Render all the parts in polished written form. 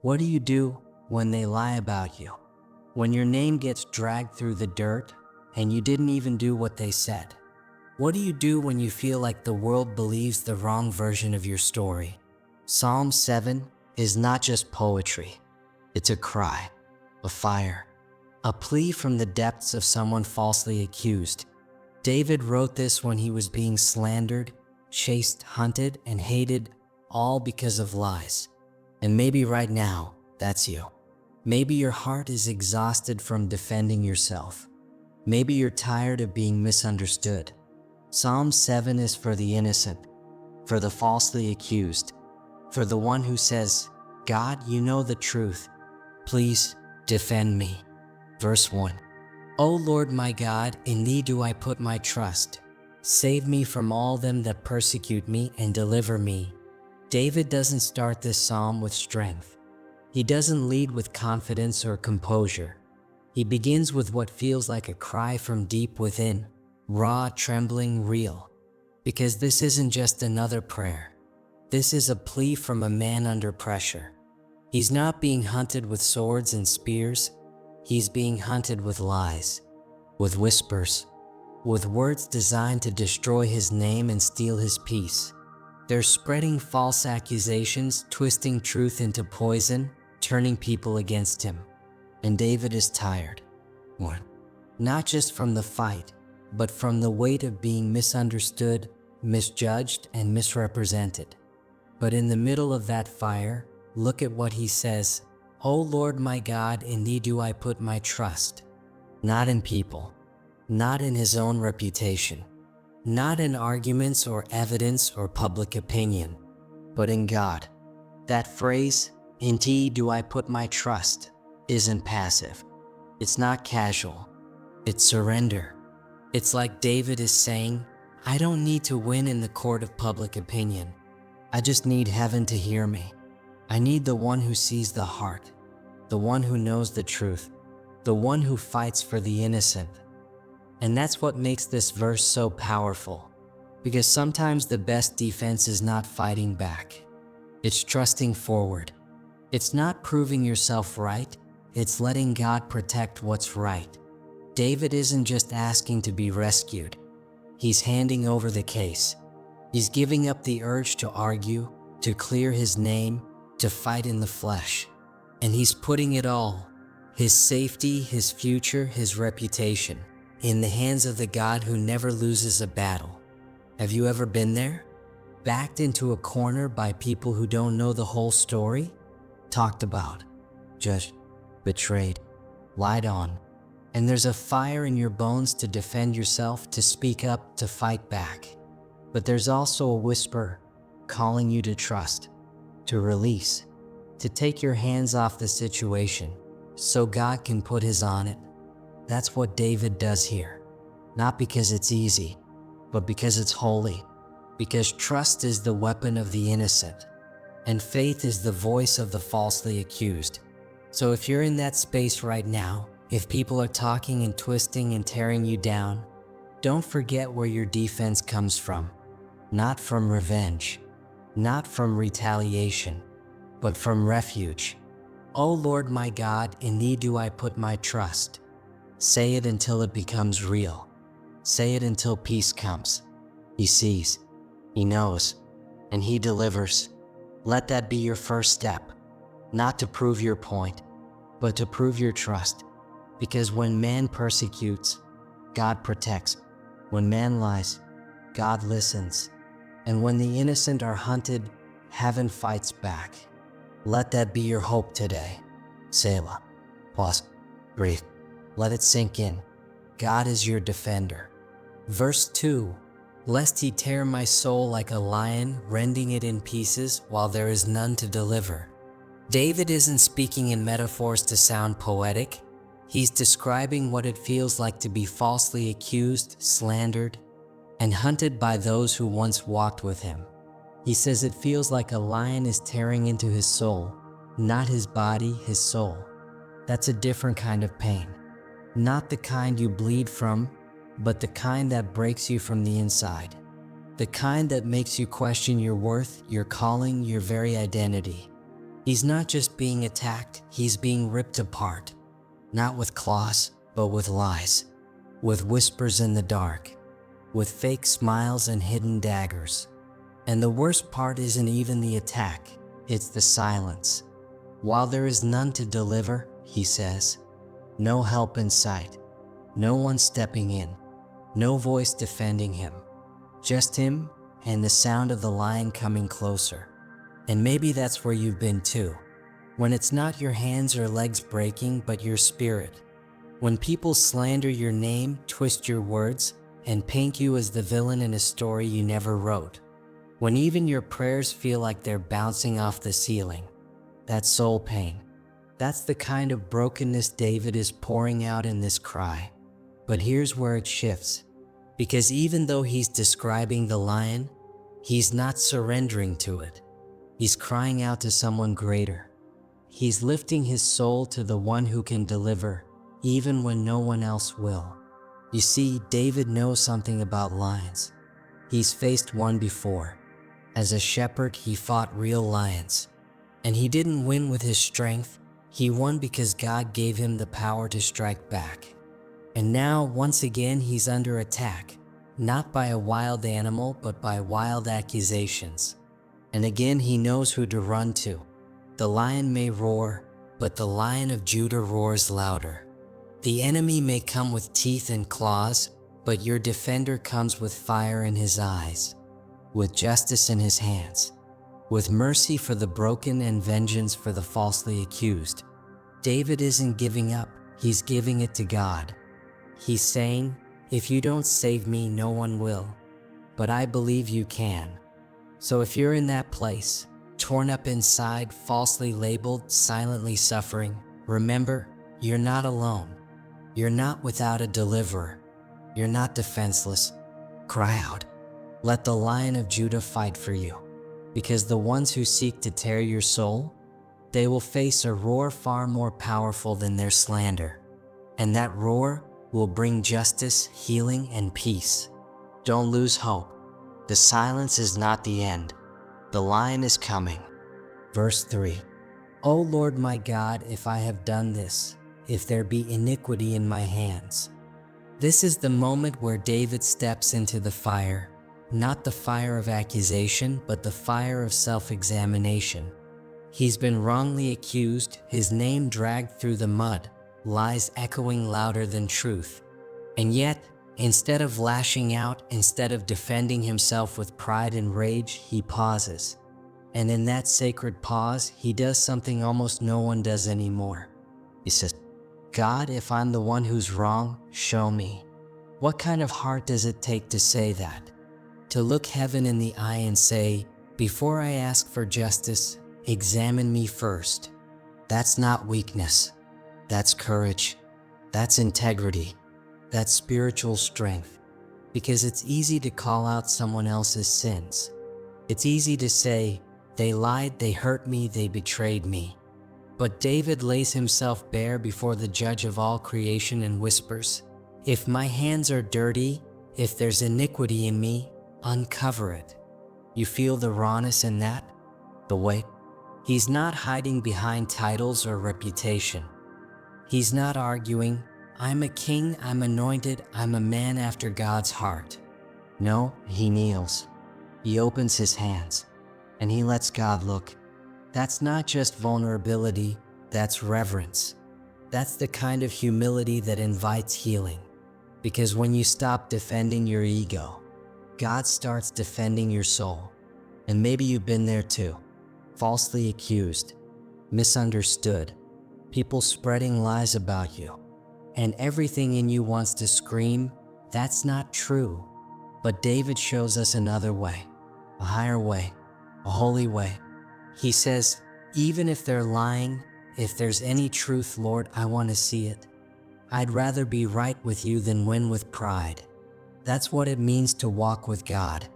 What do you do when they lie about you? When your name gets dragged through the dirt and you didn't even do what they said? What do you do when you feel like the world believes the wrong version of your story? Psalm 7 is not just poetry. It's a cry, a fire, a plea from the depths of someone falsely accused. David wrote this when he was being slandered, chased, hunted, and hated, all because of lies. And maybe right now, that's you. Maybe your heart is exhausted from defending yourself. Maybe you're tired of being misunderstood. Psalm 7 is for the innocent, for the falsely accused, for the one who says, God, you know the truth. Please defend me. Verse 1. O Lord my God, in thee do I put my trust. Save me from all them that persecute me and deliver me. David doesn't start this psalm with strength. He doesn't lead with confidence or composure. He begins with what feels like a cry from deep within, raw, trembling, real. Because this isn't just another prayer. This is a plea from a man under pressure. He's not being hunted with swords and spears. He's being hunted with lies, with whispers, with words designed to destroy his name and steal his peace. They're spreading false accusations, twisting truth into poison, turning people against him. And David is tired. One, not just from the fight, but from the weight of being misunderstood, misjudged, and misrepresented. But in the middle of that fire, look at what he says. O Lord my God, in thee do I put my trust. Not in people, not in his own reputation, not in arguments or evidence or public opinion, but in God. That phrase, in thee do I put my trust, isn't passive. It's not casual. It's surrender. It's like David is saying, I don't need to win in the court of public opinion. I just need heaven to hear me. I need the one who sees the heart, the one who knows the truth, the one who fights for the innocent. And that's what makes this verse so powerful, because sometimes the best defense is not fighting back. It's trusting forward. It's not proving yourself right, it's letting God protect what's right. David isn't just asking to be rescued. He's handing over the case. He's giving up the urge to argue, to clear his name, to fight in the flesh. And he's putting it all, his safety, his future, his reputation, in the hands of the God who never loses a battle. Have you ever been there? Backed into a corner by people who don't know the whole story? Talked about, judged, betrayed, lied on. And there's a fire in your bones to defend yourself, to speak up, to fight back. But there's also a whisper calling you to trust, to release, to take your hands off the situation so God can put his on it. That's what David does here. Not because it's easy, but because it's holy. Because trust is the weapon of the innocent, and faith is the voice of the falsely accused. So if you're in that space right now, if people are talking and twisting and tearing you down, don't forget where your defense comes from. Not from revenge, not from retaliation, but from refuge. O Lord my God, in thee do I put my trust. Say it until it becomes real. Say it until peace comes. He sees, he knows, and he delivers. Let that be your first step, not to prove your point, but to prove your trust. Because when man persecutes, God protects. When man lies, God listens. And when the innocent are hunted, heaven fights back. Let that be your hope today. Selah. Pause. Breathe. Let it sink in. God is your defender. Verse 2. Lest he tear my soul like a lion, rending it in pieces while there is none to deliver. David isn't speaking in metaphors to sound poetic. He's describing what it feels like to be falsely accused, slandered, and hunted by those who once walked with him. He says it feels like a lion is tearing into his soul, not his body, his soul. That's a different kind of pain. Not the kind you bleed from, but the kind that breaks you from the inside. The kind that makes you question your worth, your calling, your very identity. He's not just being attacked, he's being ripped apart. Not with claws, but with lies, with whispers in the dark, with fake smiles and hidden daggers. And the worst part isn't even the attack, it's the silence. While there is none to deliver, he says, no help in sight, no one stepping in, no voice defending him, just him and the sound of the lion coming closer. And maybe that's where you've been too, when it's not your hands or legs breaking, but your spirit. When people slander your name, twist your words, and paint you as the villain in a story you never wrote. When even your prayers feel like they're bouncing off the ceiling. That's soul pain. That's the kind of brokenness David is pouring out in this cry. But here's where it shifts. Because even though he's describing the lion, he's not surrendering to it. He's crying out to someone greater. He's lifting his soul to the one who can deliver, even when no one else will. You see, David knows something about lions. He's faced one before. As a shepherd, he fought real lions. And he didn't win with his strength. He won because God gave him the power to strike back. And now, once again, he's under attack, not by a wild animal, but by wild accusations. And again, he knows who to run to. The lion may roar, but the Lion of Judah roars louder. The enemy may come with teeth and claws, but your defender comes with fire in his eyes, with justice in his hands, with mercy for the broken and vengeance for the falsely accused. David isn't giving up, he's giving it to God. He's saying, if you don't save me, no one will, but I believe you can. So if you're in that place, torn up inside, falsely labeled, silently suffering, remember, you're not alone. You're not without a deliverer. You're not defenseless. Cry out. Let the Lion of Judah fight for you. Because the ones who seek to tear your soul, they will face a roar far more powerful than their slander. And that roar will bring justice, healing, and peace. Don't lose hope. The silence is not the end. The lion is coming. Verse 3. O Lord my God, if I have done this, if there be iniquity in my hands. This is the moment where David steps into the fire, not the fire of accusation, but the fire of self-examination. He's been wrongly accused, his name dragged through the mud, lies echoing louder than truth. And yet, instead of lashing out, instead of defending himself with pride and rage, he pauses. And in that sacred pause, he does something almost no one does anymore. He says, God, if I'm the one who's wrong, show me. What kind of heart does it take to say that? To look heaven in the eye and say, before I ask for justice, examine me first. That's not weakness. That's courage. That's integrity. That's spiritual strength. Because it's easy to call out someone else's sins. It's easy to say, they lied, they hurt me, they betrayed me. But David lays himself bare before the judge of all creation and whispers, if my hands are dirty, if there's iniquity in me, uncover it. You feel the rawness in that? The weight? He's not hiding behind titles or reputation. He's not arguing, I'm a king, I'm anointed, I'm a man after God's heart. No, he kneels. He opens his hands, and he lets God look. That's not just vulnerability, that's reverence. That's the kind of humility that invites healing. Because when you stop defending your ego, God starts defending your soul. And maybe you've been there too. Falsely accused, misunderstood, people spreading lies about you. And everything in you wants to scream, that's not true. But David shows us another way, a higher way, a holy way. He says, even if they're lying, if there's any truth, Lord, I want to see it. I'd rather be right with you than win with pride. That's what it means to walk with God.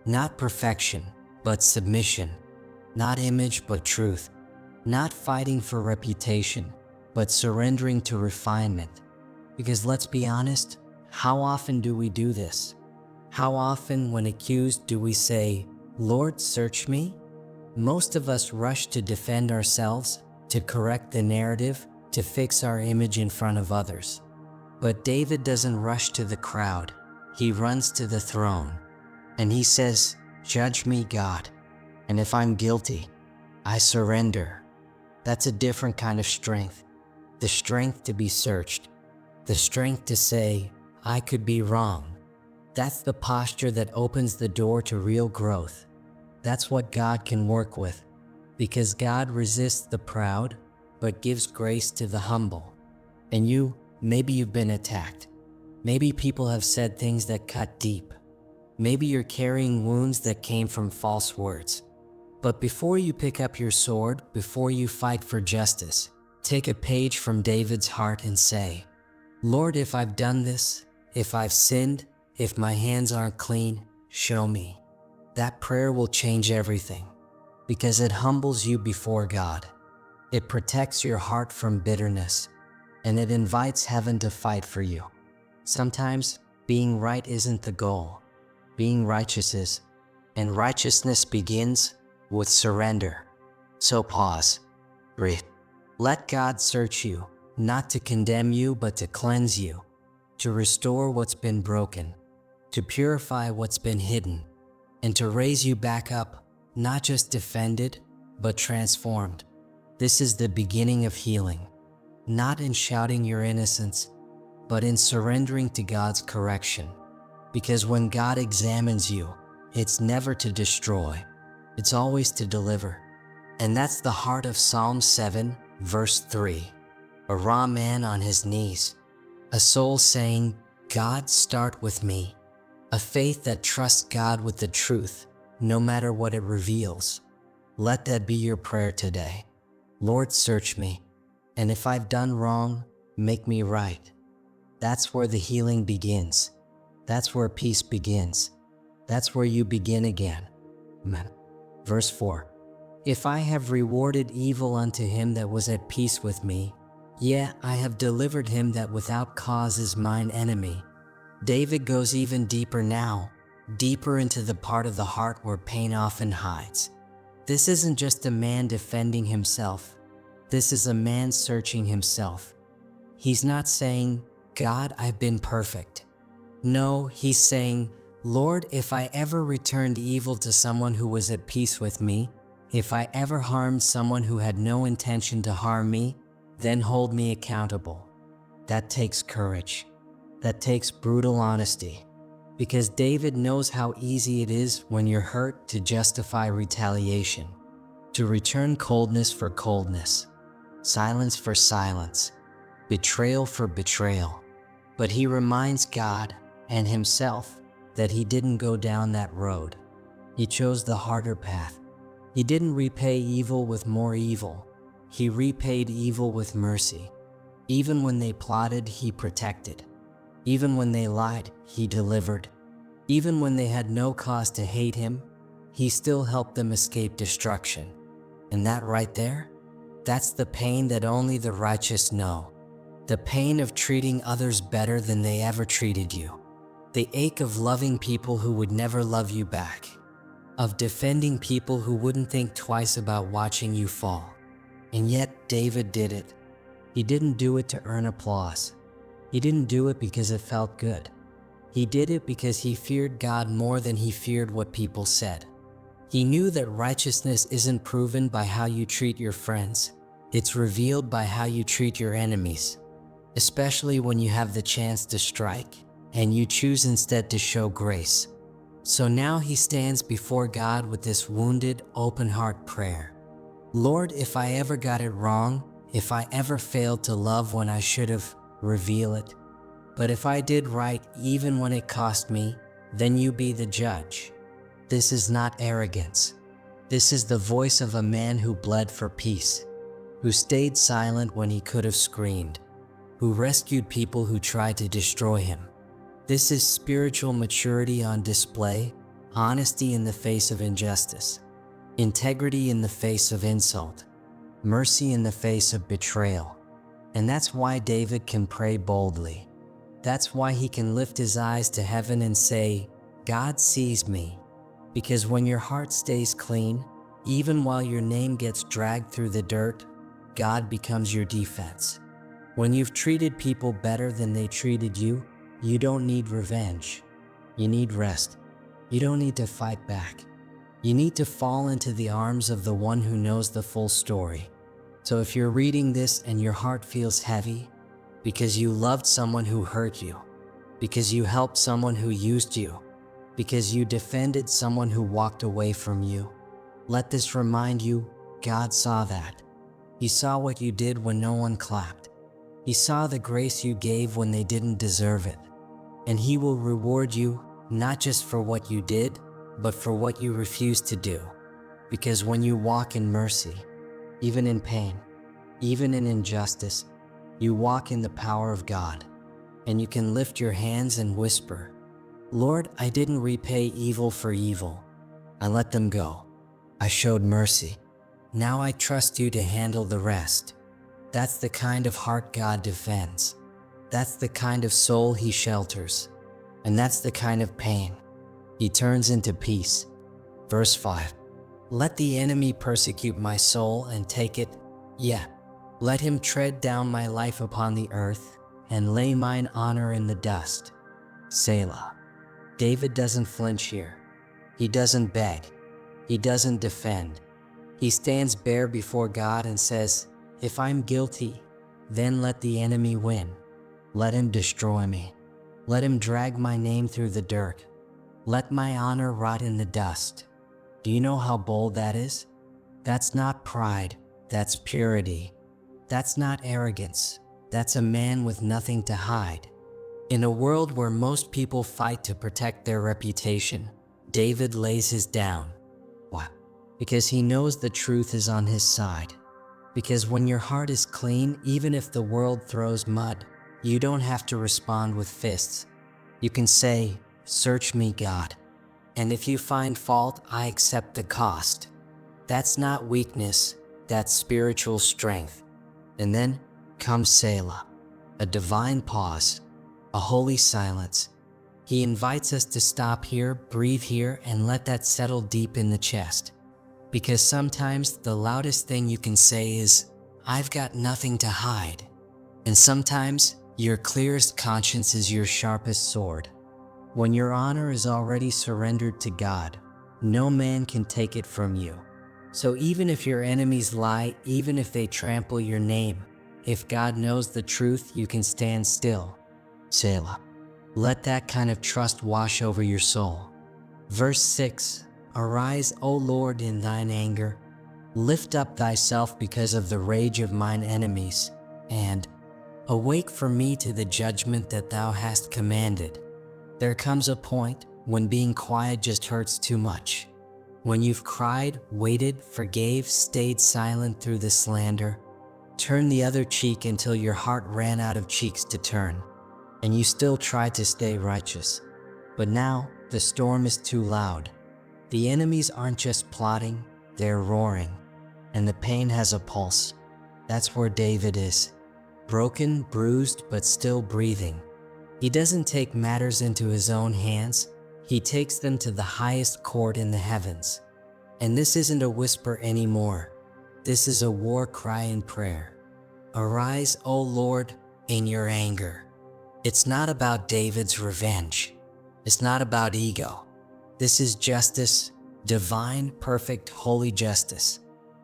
Not perfection, but submission. Not image, but truth. Not fighting for reputation, but surrendering to refinement. Because let's be honest, how often do we do this? How often, when accused, do we say, Lord, search me? Most of us rush to defend ourselves, to correct the narrative, to fix our image in front of others. But David doesn't rush to the crowd. He runs to the throne. And he says, "Judge me, God. And if I'm guilty, I surrender." That's a different kind of strength. The strength to be searched. The strength to say, "I could be wrong." That's the posture that opens the door to real growth. That's what God can work with, because God resists the proud, but gives grace to the humble. And maybe you've been attacked. Maybe people have said things that cut deep. Maybe you're carrying wounds that came from false words. But before you pick up your sword, before you fight for justice, take a page from David's heart and say, "Lord, if I've done this, if I've sinned, if my hands aren't clean, show me." That prayer will change everything, because it humbles you before God. It protects your heart from bitterness, and it invites heaven to fight for you. Sometimes being right isn't the goal. Being righteous is, and righteousness begins with surrender. So pause, breathe. Let God search you, not to condemn you, but to cleanse you, to restore what's been broken, to purify what's been hidden, and to raise you back up, not just defended, but transformed. This is the beginning of healing, not in shouting your innocence, but in surrendering to God's correction. Because when God examines you, it's never to destroy, it's always to deliver. And that's the heart of Psalm 7, verse 3. A raw man on his knees, a soul saying, "God, start with me." A faith that trusts God with the truth, no matter what it reveals. Let that be your prayer today. Lord, search me, and if I've done wrong, make me right. That's where the healing begins. That's where peace begins. That's where you begin again. Amen. Verse 4. If I have rewarded evil unto him that was at peace with me, yea, I have delivered him that without cause is mine enemy. David goes even deeper now, deeper into the part of the heart where pain often hides. This isn't just a man defending himself. This is a man searching himself. He's not saying, "God, I've been perfect." No, he's saying, "Lord, if I ever returned evil to someone who was at peace with me, if I ever harmed someone who had no intention to harm me, then hold me accountable." That takes courage. That takes brutal honesty. Because David knows how easy it is when you're hurt to justify retaliation, to return coldness for coldness, silence for silence, betrayal for betrayal. But he reminds God and himself that he didn't go down that road. He chose the harder path. He didn't repay evil with more evil. He repaid evil with mercy. Even when they plotted, he protected. Even when they lied, he delivered. Even when they had no cause to hate him, he still helped them escape destruction. And that right there, that's the pain that only the righteous know. The pain of treating others better than they ever treated you. The ache of loving people who would never love you back. Of defending people who wouldn't think twice about watching you fall. And yet David did it. He didn't do it to earn applause. He didn't do it because it felt good. He did it because he feared God more than he feared what people said. He knew that righteousness isn't proven by how you treat your friends. It's revealed by how you treat your enemies. Especially when you have the chance to strike, and you choose instead to show grace. So now he stands before God with this wounded, open heart prayer. Lord, if I ever got it wrong, if I ever failed to love when I should have, reveal it. But if I did right even when it cost me, then you be the judge. This is not arrogance. This is the voice of a man who bled for peace, who stayed silent when he could have screamed, who rescued people who tried to destroy him. This is spiritual maturity on display, honesty in the face of injustice, integrity in the face of insult, mercy in the face of betrayal. And that's why David can pray boldly. That's why he can lift his eyes to heaven and say, "God sees me." Because when your heart stays clean, Even while your name gets dragged through the dirt, God becomes your defense. When you've treated people better than they treated you, you don't need revenge. You need rest. You don't need to fight back. You need to fall into the arms of the one who knows the full story. So if you're reading this and your heart feels heavy, because you loved someone who hurt you, because you helped someone who used you, because you defended someone who walked away from you, let this remind you, God saw that. He saw what you did when no one clapped. He saw the grace you gave when they didn't deserve it. And He will reward you not just for what you did, but for what you refused to do. Because when you walk in mercy, even in pain, even in injustice, you walk in the power of God. And you can lift your hands and whisper, Lord, I didn't repay evil for evil. I let them go. I showed mercy. Now I trust you to handle the rest. That's the kind of heart God defends. That's the kind of soul He shelters. And that's the kind of pain He turns into peace. Verse 5. Let the enemy persecute my soul and take it. Yeah, let him tread down my life upon the earth and lay mine honor in the dust. Selah. David doesn't flinch here. He doesn't beg. He doesn't defend. He stands bare before God and says, if I'm guilty, then let the enemy win. Let him destroy me. Let him drag my name through the dirt. Let my honor rot in the dust. Do you know how bold that is? That's not pride, that's purity. That's not arrogance, that's a man with nothing to hide. In a world where most people fight to protect their reputation, David lays his down. Why? Because he knows the truth is on his side. Because when your heart is clean, even if the world throws mud, you don't have to respond with fists. You can say, search me, God. And if you find fault, I accept the cost. That's not weakness, that's spiritual strength. And then comes Selah, a divine pause, a holy silence. He invites us to stop here, breathe here, and let that settle deep in the chest. Because sometimes the loudest thing you can say is, I've got nothing to hide. And sometimes your clearest conscience is your sharpest sword. When your honor is already surrendered to God, no man can take it from you. So even if your enemies lie, even if they trample your name, if God knows the truth, you can stand still. Selah. Let that kind of trust wash over your soul. Verse 6. Arise, O Lord, in thine anger. Lift up thyself because of the rage of mine enemies, and awake for me to the judgment that thou hast commanded. There comes a point when being quiet just hurts too much. When you've cried, waited, forgave, stayed silent through the slander, turned the other cheek until your heart ran out of cheeks to turn, and you still tried to stay righteous. But now the storm is too loud. The enemies aren't just plotting, they're roaring, and the pain has a pulse. That's where David is, broken, bruised, but still breathing. He doesn't take matters into his own hands, he takes them to the highest court in the heavens. And this isn't a whisper anymore, this is a war cry in prayer. Arise, O Lord, in your anger. It's not about David's revenge. It's not about ego. This is justice, divine, perfect, holy justice.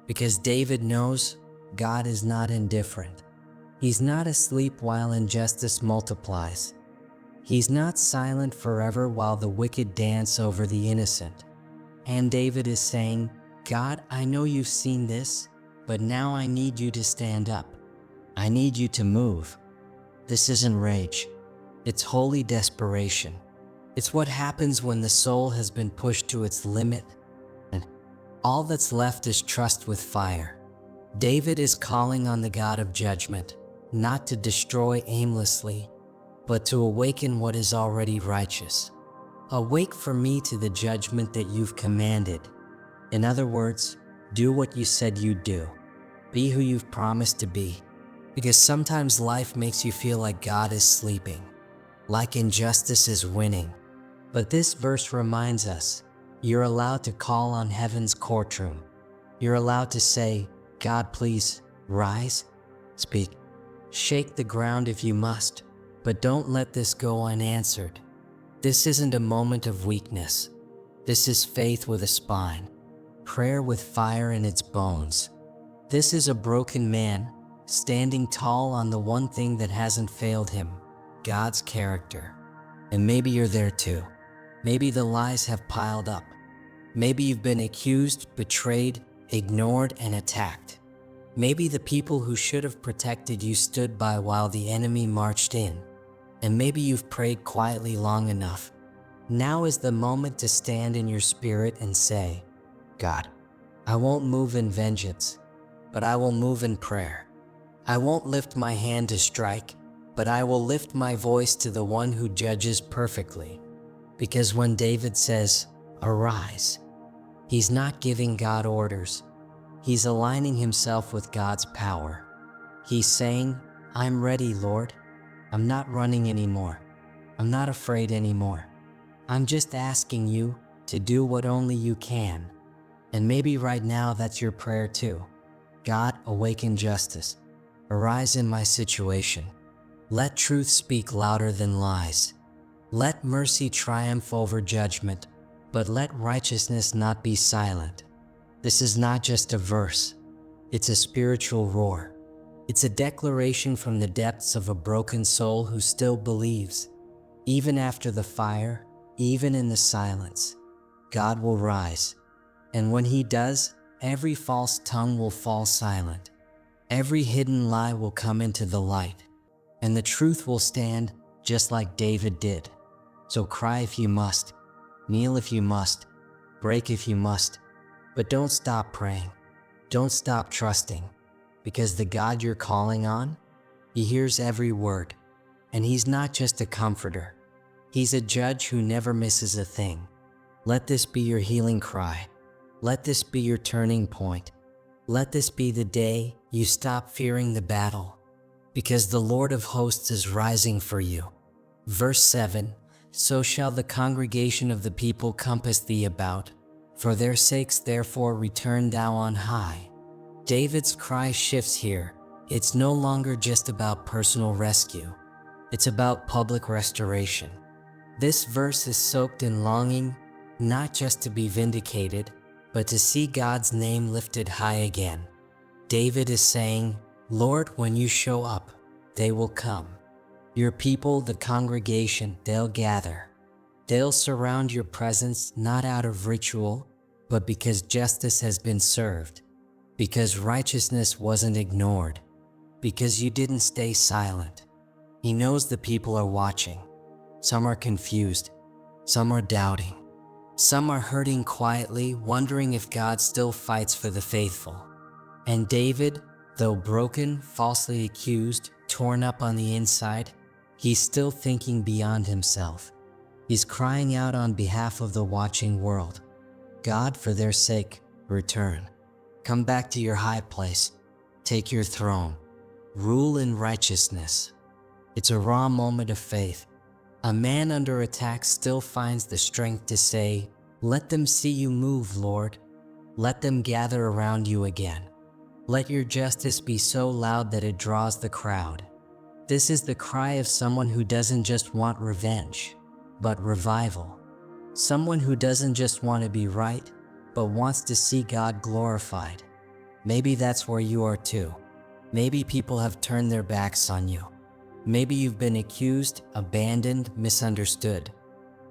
Because David knows God is not indifferent. He's not asleep while injustice multiplies. He's not silent forever while the wicked dance over the innocent. And David is saying, God, I know you've seen this, but now I need you to stand up. I need you to move. This isn't rage. It's holy desperation. It's what happens when the soul has been pushed to its limit, and all that's left is trust with fire. David is calling on the God of judgment, not to destroy aimlessly, but to awaken what is already righteous. Awake for me to the judgment that you've commanded. In other words, do what you said you'd do. Be who you've promised to be. Because sometimes life makes you feel like God is sleeping, like injustice is winning. But this verse reminds us, you're allowed to call on heaven's courtroom. You're allowed to say, God, please, rise, speak. Shake the ground if you must, but don't let this go unanswered. This isn't a moment of weakness. This is faith with a spine, prayer with fire in its bones. This is a broken man, standing tall on the one thing that hasn't failed him, God's character. And maybe you're there too. Maybe the lies have piled up. Maybe you've been accused, betrayed, ignored, and attacked. Maybe the people who should have protected you stood by while the enemy marched in. And maybe you've prayed quietly long enough. Now is the moment to stand in your spirit and say, God, I won't move in vengeance, but I will move in prayer. I won't lift my hand to strike, but I will lift my voice to the one who judges perfectly. Because when David says, arise, he's not giving God orders. He's aligning himself with God's power. He's saying, I'm ready, Lord. I'm not running anymore. I'm not afraid anymore. I'm just asking you to do what only you can. And maybe right now that's your prayer too. God, awaken justice. Arise in my situation. Let truth speak louder than lies. Let mercy triumph over judgment, but let righteousness not be silent. This is not just a verse. It's a spiritual roar. It's a declaration from the depths of a broken soul who still believes. Even after the fire, even in the silence, God will rise. And when he does, every false tongue will fall silent. Every hidden lie will come into the light. And the truth will stand just like David did. So cry if you must, kneel if you must, break if you must, but don't stop praying. Don't stop trusting, because the God you're calling on, he hears every word. And he's not just a comforter. He's a judge who never misses a thing. Let this be your healing cry. Let this be your turning point. Let this be the day you stop fearing the battle, because the Lord of hosts is rising for you. Verse 7, so shall the congregation of the people compass thee about. For their sakes therefore return thou on high. David's cry shifts here. It's no longer just about personal rescue. It's about public restoration. This verse is soaked in longing, not just to be vindicated, but to see God's name lifted high again. David is saying, Lord, when you show up, they will come. Your people, the congregation, they'll gather. They'll surround your presence not out of ritual, but because justice has been served, because righteousness wasn't ignored, because you didn't stay silent. He knows the people are watching. Some are confused. Some are doubting. Some are hurting quietly, wondering if God still fights for the faithful. And David, though broken, falsely accused, torn up on the inside, he's still thinking beyond himself. He's crying out on behalf of the watching world. God, for their sake, return. Come back to your high place. Take your throne. Rule in righteousness. It's a raw moment of faith. A man under attack still finds the strength to say, let them see you move, Lord. Let them gather around you again. Let your justice be so loud that it draws the crowd. This is the cry of someone who doesn't just want revenge, but revival. Someone who doesn't just want to be right, but wants to see God glorified. Maybe that's where you are too. Maybe people have turned their backs on you. Maybe you've been accused, abandoned, misunderstood.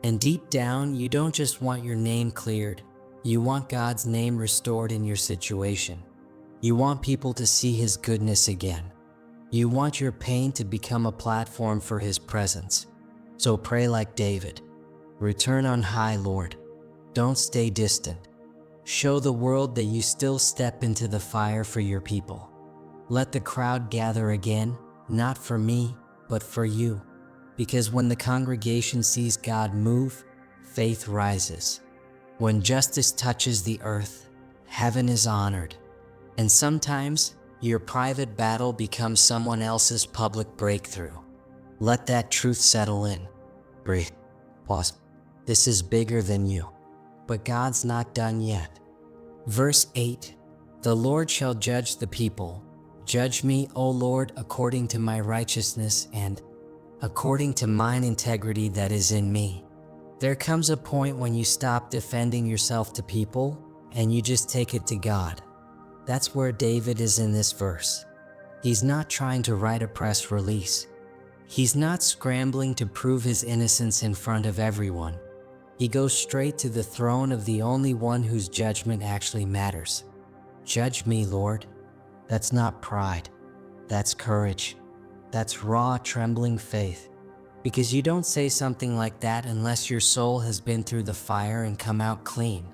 And deep down, you don't just want your name cleared. You want God's name restored in your situation. You want people to see his goodness again. You want your pain to become a platform for his presence. So pray like David. Return on high, Lord. Don't stay distant. Show the world that you still step into the fire for your people. Let the crowd gather again, not for me, but for you. Because when the congregation sees God move, faith rises. When justice touches the earth, heaven is honored. And sometimes, your private battle becomes someone else's public breakthrough. Let that truth settle in. Breathe. Pause. This is bigger than you. But God's not done yet. Verse 8, The Lord shall judge the people. Judge me, O Lord, according to my righteousness and according to mine integrity that is in me. There comes a point when you stop defending yourself to people and you just take it to God. That's where David is in this verse. He's not trying to write a press release. He's not scrambling to prove his innocence in front of everyone. He goes straight to the throne of the only one whose judgment actually matters. Judge me, Lord. That's not pride. That's courage. That's raw, trembling faith. Because you don't say something like that unless your soul has been through the fire and come out clean.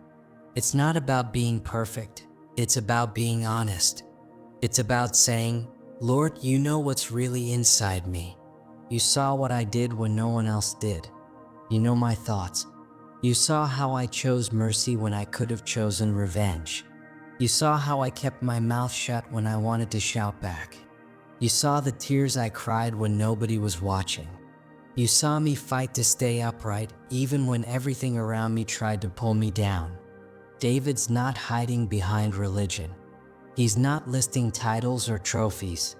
It's not about being perfect. It's about being honest. It's about saying, Lord, you know what's really inside me. You saw what I did when no one else did. You know my thoughts. You saw how I chose mercy when I could have chosen revenge. You saw how I kept my mouth shut when I wanted to shout back. You saw the tears I cried when nobody was watching. You saw me fight to stay upright even when everything around me tried to pull me down. David's not hiding behind religion. He's not listing titles or trophies.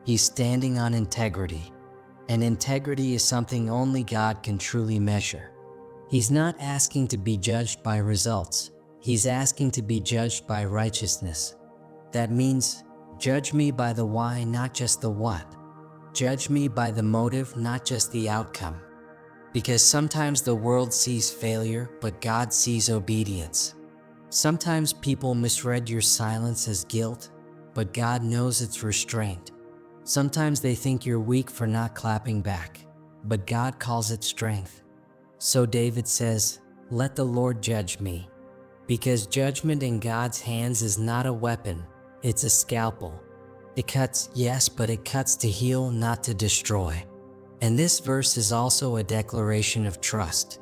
He's standing on integrity. And integrity is something only God can truly measure. He's not asking to be judged by results. He's asking to be judged by righteousness. That means, judge me by the why, not just the what. Judge me by the motive, not just the outcome. Because sometimes the world sees failure, but God sees obedience. Sometimes people misread your silence as guilt, but God knows it's restraint. Sometimes they think you're weak for not clapping back, but God calls it strength. So David says, let the Lord judge me. Because judgment in God's hands is not a weapon, it's a scalpel. It cuts, yes, but it cuts to heal, not to destroy. And this verse is also a declaration of trust.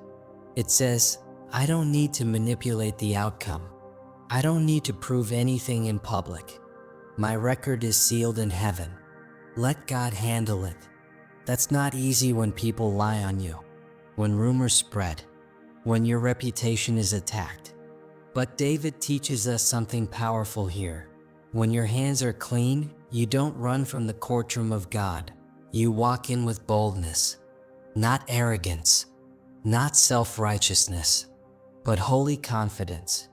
It says, I don't need to manipulate the outcome. I don't need to prove anything in public. My record is sealed in heaven. Let God handle it. That's not easy when people lie on you, when rumors spread, when your reputation is attacked. But David teaches us something powerful here. When your hands are clean, you don't run from the courtroom of God. You walk in with boldness, not arrogance, not self-righteousness, but holy confidence.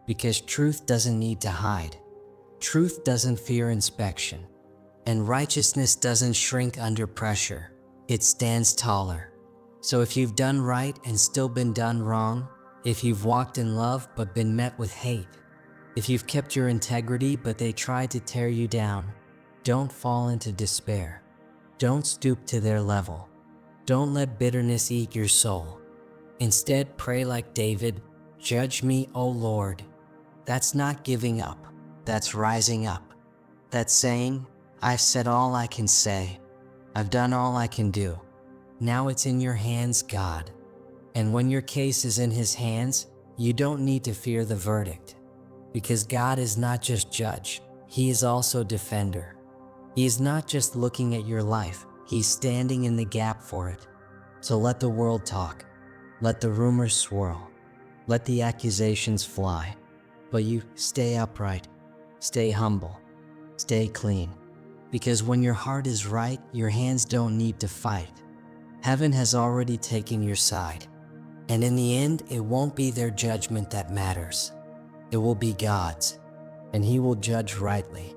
Because truth doesn't need to hide. Truth doesn't fear inspection. And righteousness doesn't shrink under pressure. It stands taller. So if you've done right and still been done wrong, if you've walked in love but been met with hate, if you've kept your integrity but they tried to tear you down, don't fall into despair. Don't stoop to their level. Don't let bitterness eat your soul. Instead, pray like David, judge me, O Lord. That's not giving up. That's rising up. That's saying, I've said all I can say. I've done all I can do. Now it's in your hands, God. And when your case is in His hands, you don't need to fear the verdict. Because God is not just judge, He is also defender. He is not just looking at your life, He's standing in the gap for it. So let the world talk. Let the rumors swirl. Let the accusations fly. But you stay upright, stay humble, stay clean. Because when your heart is right, your hands don't need to fight. Heaven has already taken your side. And in the end, it won't be their judgment that matters. It will be God's. And He will judge rightly.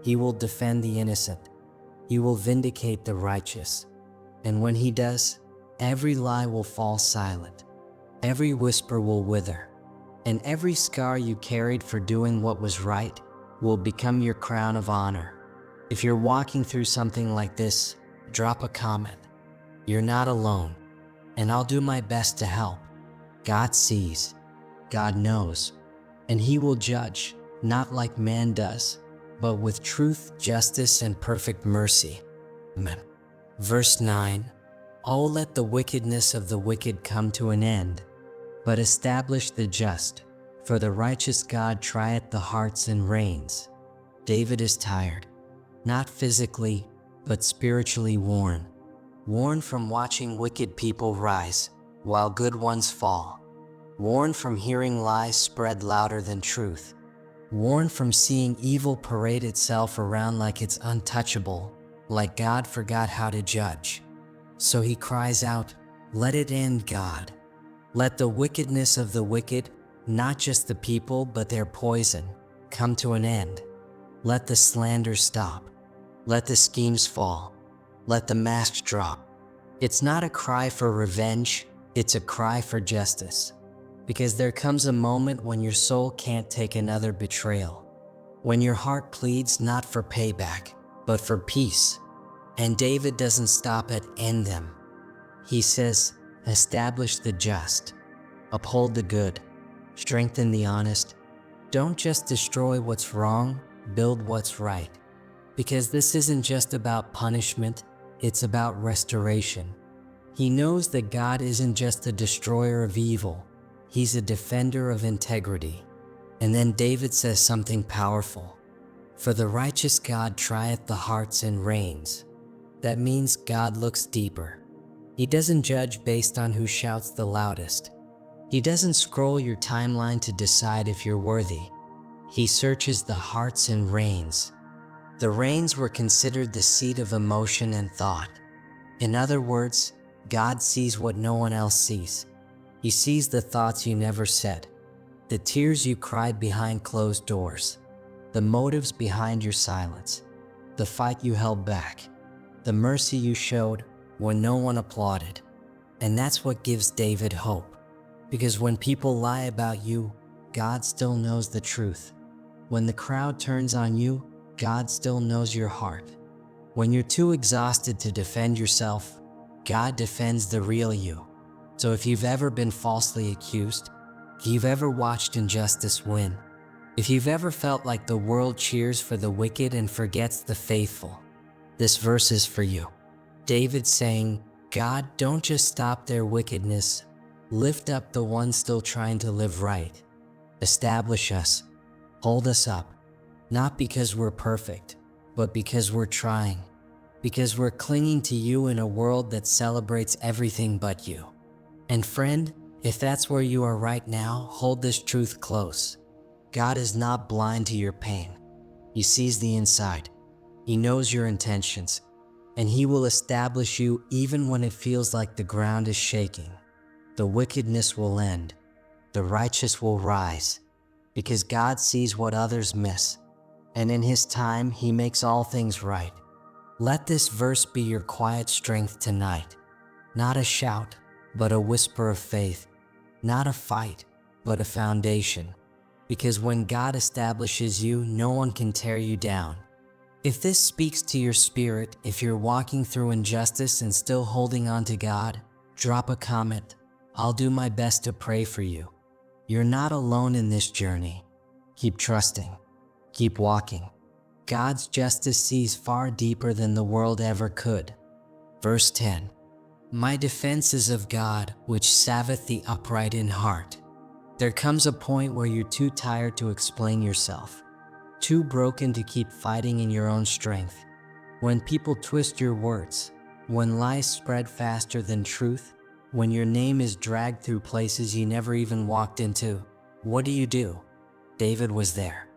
He will defend the innocent. He will vindicate the righteous. And when He does, every lie will fall silent. Every whisper will wither. And every scar you carried for doing what was right will become your crown of honor. If you're walking through something like this, drop a comment. You're not alone, and I'll do my best to help. God sees, God knows, and He will judge, not like man does, but with truth, justice, and perfect mercy. Amen. Verse 9, Oh, let the wickedness of the wicked come to an end, but establish the just, for the righteous God trieth the hearts and reins. David is tired, not physically, but spiritually worn. Worn from watching wicked people rise, while good ones fall. Worn from hearing lies spread louder than truth. warned from seeing evil parade itself around like it's untouchable, like God forgot how to judge. So he cries out, "Let it end, God. Let the wickedness of the wicked, not just the people but their poison, come to an end. Let the slander stop. Let the schemes fall. Let the masks drop." It's not a cry for revenge, it's a cry for justice. Because there comes a moment when your soul can't take another betrayal. When your heart pleads not for payback, but for peace. And David doesn't stop at "end them." He says, "Establish the just. Uphold the good. Strengthen the honest. Don't just destroy what's wrong, build what's right." Because this isn't just about punishment, it's about restoration. He knows that God isn't just a destroyer of evil, he's a defender of integrity. And then David says something powerful. "For the righteous God trieth the hearts and reins." That means God looks deeper. He doesn't judge based on who shouts the loudest. He doesn't scroll your timeline to decide if you're worthy. He searches the hearts and reins. The reins were considered the seat of emotion and thought. In other words, God sees what no one else sees. He sees the thoughts you never said, the tears you cried behind closed doors, the motives behind your silence, the fight you held back, the mercy you showed when no one applauded. And that's what gives David hope. Because when people lie about you, God still knows the truth. When the crowd turns on you, God still knows your heart. When you're too exhausted to defend yourself, God defends the real you. So if you've ever been falsely accused, if you've ever watched injustice win, if you've ever felt like the world cheers for the wicked and forgets the faithful, this verse is for you. David's saying, "God, don't just stop their wickedness. Lift up the ones still trying to live right. Establish us. Hold us up. Not because we're perfect, but because we're trying. Because we're clinging to you in a world that celebrates everything but you." And friend, if that's where you are right now, hold this truth close. God is not blind to your pain. He sees the inside. He knows your intentions. And He will establish you even when it feels like the ground is shaking. The wickedness will end. The righteous will rise. Because God sees what others miss. And in His time, He makes all things right. Let this verse be your quiet strength tonight. Not a shout, but a whisper of faith. Not a fight, but a foundation. Because when God establishes you, no one can tear you down. If this speaks to your spirit, if you're walking through injustice and still holding on to God, drop a comment. I'll do my best to pray for you. You're not alone in this journey. Keep trusting. Keep walking. God's justice sees far deeper than the world ever could. Verse 10. "My defense is of God, which saveth the upright in heart." There comes a point where you're too tired to explain yourself, too broken to keep fighting in your own strength. When people twist your words, when lies spread faster than truth, when your name is dragged through places you never even walked into, what do? David was there.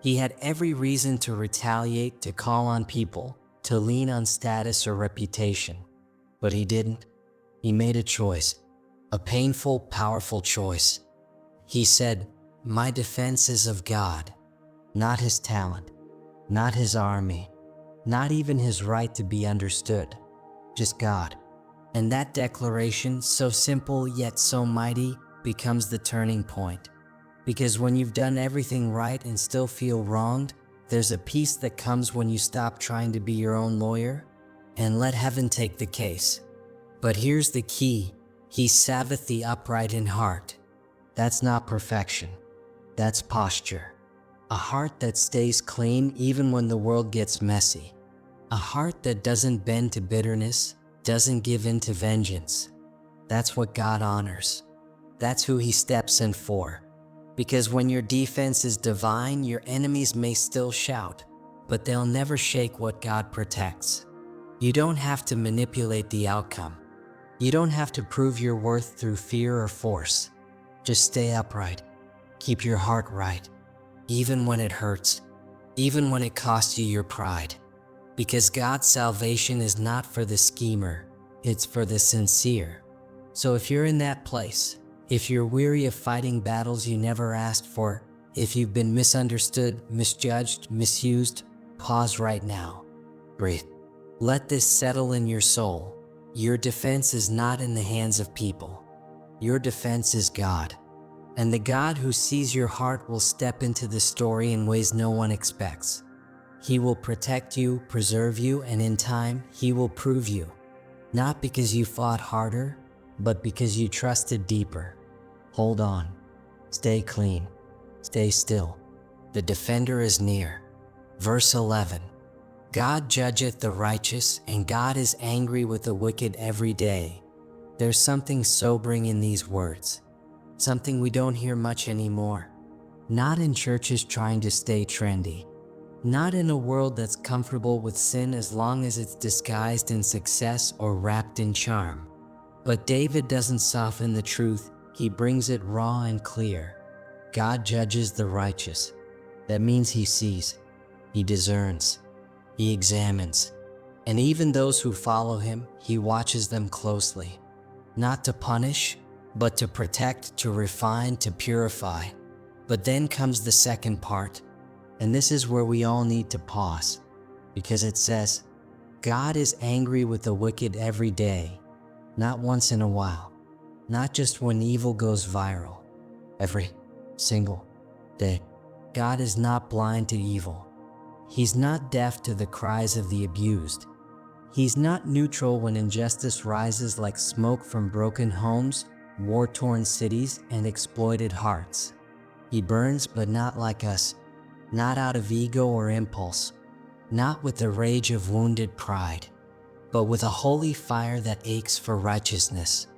He had every reason to retaliate, to call on people, to lean on status or reputation. But he didn't. He made a choice, a painful, powerful choice. He said, "My defense is of God," not his talent, not his army, not even his right to be understood, just God. And that declaration, so simple yet so mighty, becomes the turning point. Because when you've done everything right and still feel wronged, there's a peace that comes when you stop trying to be your own lawyer and let heaven take the case. But here's the key: He saveth the upright in heart. That's not perfection. That's posture. A heart that stays clean even when the world gets messy. A heart that doesn't bend to bitterness, doesn't give in to vengeance. That's what God honors. That's who He steps in for. Because when your defense is divine, your enemies may still shout, but they'll never shake what God protects. You don't have to manipulate the outcome. You don't have to prove your worth through fear or force. Just stay upright. Keep your heart right. even when it hurts, even when it costs you your pride. Because God's salvation is not for the schemer, it's for the sincere. So if you're in that place, if you're weary of fighting battles you never asked for, if you've been misunderstood, misjudged, misused, pause right now. Breathe. Let this settle in your soul. Your defense is not in the hands of people. Your defense is God. And the God who sees your heart will step into the story in ways no one expects. He will protect you, preserve you, and in time, He will prove you. Not because you fought harder, but because you trusted deeper. Hold on. Stay clean. Stay still. The defender is near. Verse 11. God judgeth the righteous, and God is angry with the wicked every day. There's something sobering in these words. Something we don't hear much anymore. Not in churches trying to stay trendy. Not in a world that's comfortable with sin as long as it's disguised in success or wrapped in charm. But David doesn't soften the truth, he brings it raw and clear. God judges the righteous. That means He sees, He discerns, He examines. And even those who follow Him, He watches them closely. Not to punish, but to protect, to refine, to purify. But then comes the second part. And this is where we all need to pause, because it says, God is angry with the wicked every day, not once in a while, not just when evil goes viral, every single day. God is not blind to evil. He's not deaf to the cries of the abused. He's not neutral when injustice rises like smoke from broken homes, war-torn cities, and exploited hearts. He burns, but not like us. Not out of ego or impulse, not with the rage of wounded pride, but with a holy fire that aches for righteousness,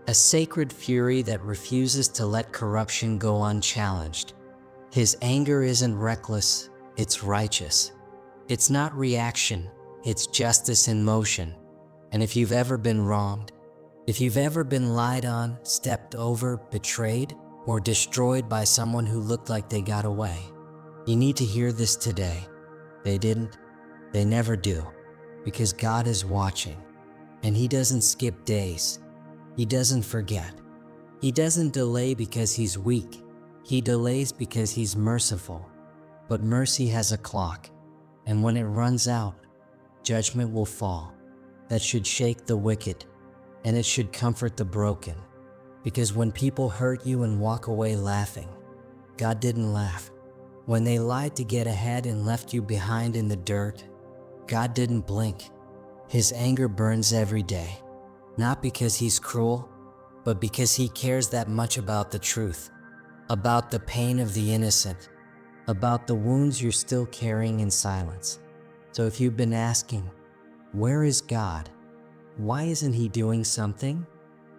a sacred fury that refuses to let corruption go unchallenged. His anger isn't reckless, it's righteous. It's not reaction, it's justice in motion. And if you've ever been wronged, if you've ever been lied on, stepped over, betrayed, or destroyed by someone who looked like they got away, you need to hear this today. They didn't. They never do. Because God is watching. And He doesn't skip days. He doesn't forget. He doesn't delay because He's weak. He delays because He's merciful. But mercy has a clock. And when it runs out, judgment will fall. That should shake the wicked. And it should comfort the broken. Because when people hurt you and walk away laughing, God didn't laugh. When they lied to get ahead and left you behind in the dirt, God didn't blink. His anger burns every day, not because He's cruel, but because He cares that much about the truth, about the pain of the innocent, about the wounds you're still carrying in silence. So if you've been asking, where is God? Why isn't He doing something?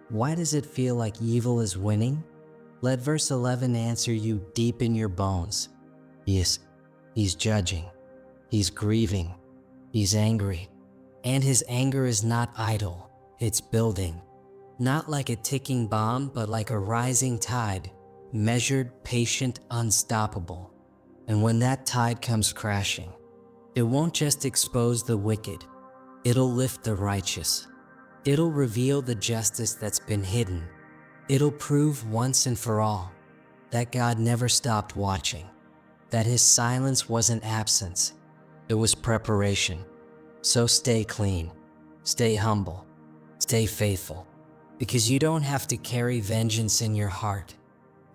Why does it feel like evil is winning? Let verse 11 answer you deep in your bones. Yes, He's judging, He's grieving, He's angry. And His anger is not idle, it's building. Not like a ticking bomb, but like a rising tide, measured, patient, unstoppable. And when that tide comes crashing, it won't just expose the wicked, it'll lift the righteous. It'll reveal the justice that's been hidden. It'll prove once and for all that God never stopped watching. That His silence wasn't absence, it was preparation. So stay clean, stay humble, stay faithful, because you don't have to carry vengeance in your heart.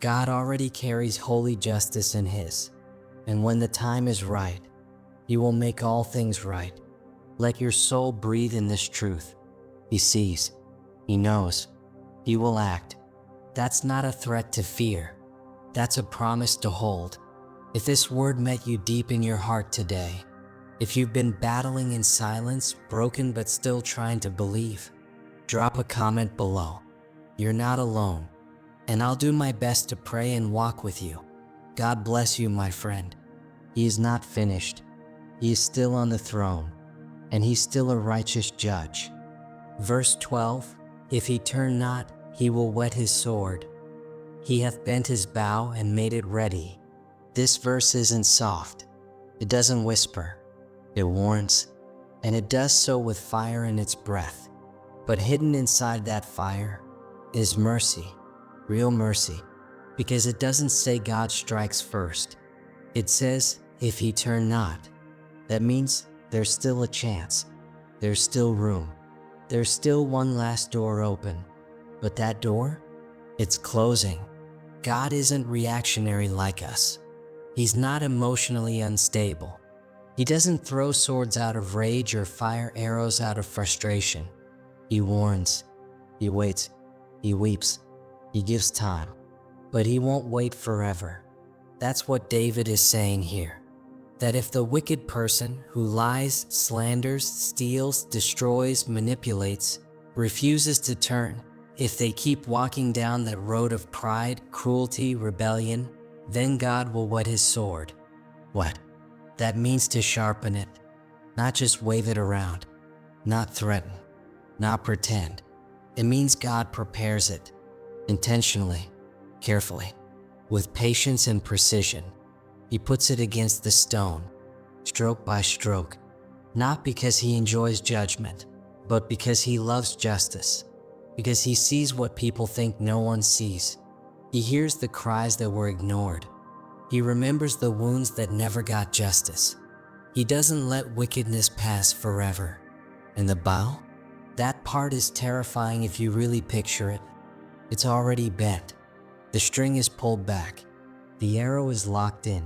God already carries holy justice in His, and when the time is right, He will make all things right. Let your soul breathe in this truth. He sees, He knows, He will act. That's not a threat to fear, that's a promise to hold. If this word met you deep in your heart today, if you've been battling in silence, broken but still trying to believe, drop a comment below. You're not alone, and I'll do my best to pray and walk with you. God bless you, my friend. He is not finished. He is still on the throne, and He's still a righteous judge. Verse 12, if He turn not, He will whet His sword. He hath bent His bow and made it ready. This verse isn't soft. It doesn't whisper. It warns, and it does so with fire in its breath. But hidden inside that fire is mercy, real mercy, because it doesn't say God strikes first. It says, if he turn not. That means there's still a chance. There's still room. There's still one last door open. But that door, it's closing. God isn't reactionary like us. He's not emotionally unstable. He doesn't throw swords out of rage or fire arrows out of frustration. He warns, he waits, he weeps, he gives time, but he won't wait forever. That's what David is saying here. That if the wicked person who lies, slanders, steals, destroys, manipulates, refuses to turn, if they keep walking down that road of pride, cruelty, rebellion, then God will whet his sword. What? That means to sharpen it, not just wave it around, not threaten, not pretend. It means God prepares it, intentionally, carefully, with patience and precision. He puts it against the stone, stroke by stroke, not because he enjoys judgment, but because he loves justice, because he sees what people think no one sees. He hears the cries that were ignored. He remembers the wounds that never got justice. He doesn't let wickedness pass forever. And the bow? That part is terrifying if you really picture it. It's already bent. The string is pulled back. The arrow is locked in.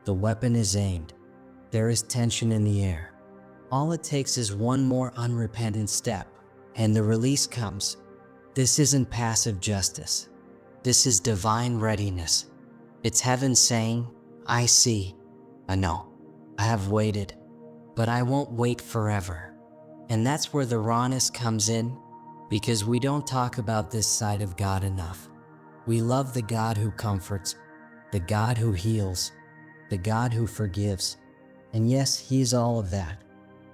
The weapon is aimed. There is tension in the air. All it takes is one more unrepentant step, and the release comes. This isn't passive justice. This is divine readiness. It's heaven saying, I see, I know, I have waited, but I won't wait forever. And that's where the rawness comes in, because we don't talk about this side of God enough. We love the God who comforts, the God who heals, the God who forgives. And yes, He's all of that,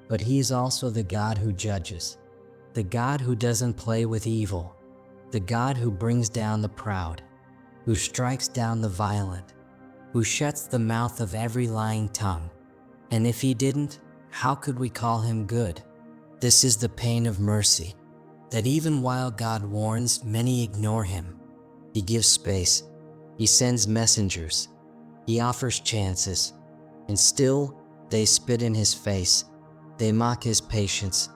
but He's also the God who judges, the God who doesn't play with evil, the God who brings down the proud, who strikes down the violent, who shuts the mouth of every lying tongue. And if He didn't, how could we call Him good? This is the pain of mercy, that even while God warns, many ignore Him. He gives space, He sends messengers, He offers chances, and still they spit in His face, they mock His patience,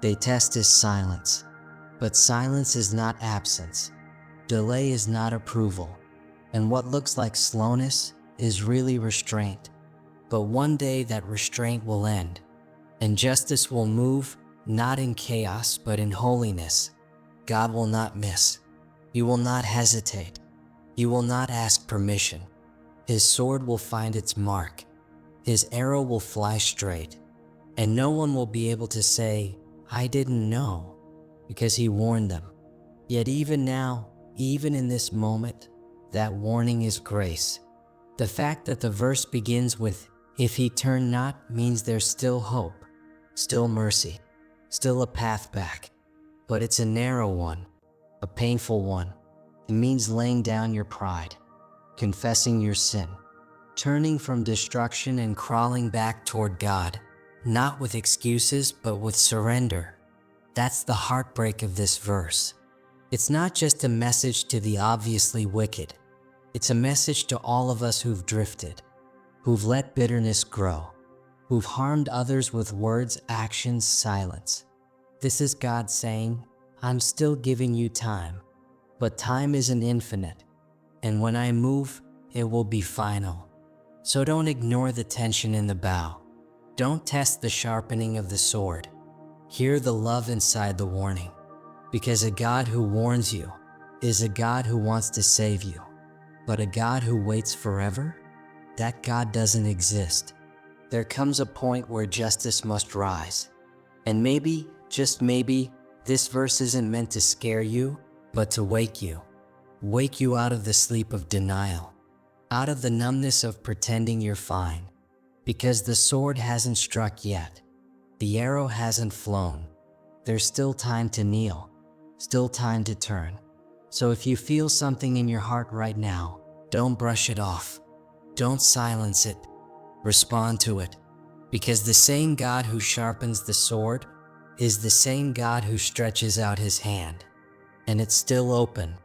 they test His silence. But silence is not absence. Delay is not approval, and what looks like slowness is really restraint. But one day that restraint will end, and justice will move, not in chaos, but in holiness. God will not miss. He will not hesitate. He will not ask permission. His sword will find its mark. His arrow will fly straight, and no one will be able to say, I didn't know, because He warned them. Yet even now, even in this moment, that warning is grace. The fact that the verse begins with, if he turn not, means there's still hope, still mercy, still a path back. But it's a narrow one, a painful one. It means laying down your pride, confessing your sin, turning from destruction and crawling back toward God, not with excuses, but with surrender. That's the heartbreak of this verse. It's not just a message to the obviously wicked. It's a message to all of us who've drifted, who've let bitterness grow, who've harmed others with words, actions, silence. This is God saying, I'm still giving you time, but time isn't infinite, and when I move, it will be final. So don't ignore the tension in the bow. Don't test the sharpening of the sword. Hear the love inside the warning. Because a God who warns you is a God who wants to save you. But a God who waits forever? That God doesn't exist. There comes a point where justice must rise. And maybe, just maybe, this verse isn't meant to scare you, but to wake you. Wake you out of the sleep of denial, out of the numbness of pretending you're fine. Because the sword hasn't struck yet. The arrow hasn't flown. There's still time to kneel. Still time to turn. So if you feel something in your heart right now, don't brush it off. Don't silence it. Respond to it. Because the same God who sharpens the sword is the same God who stretches out his hand. And it's still open.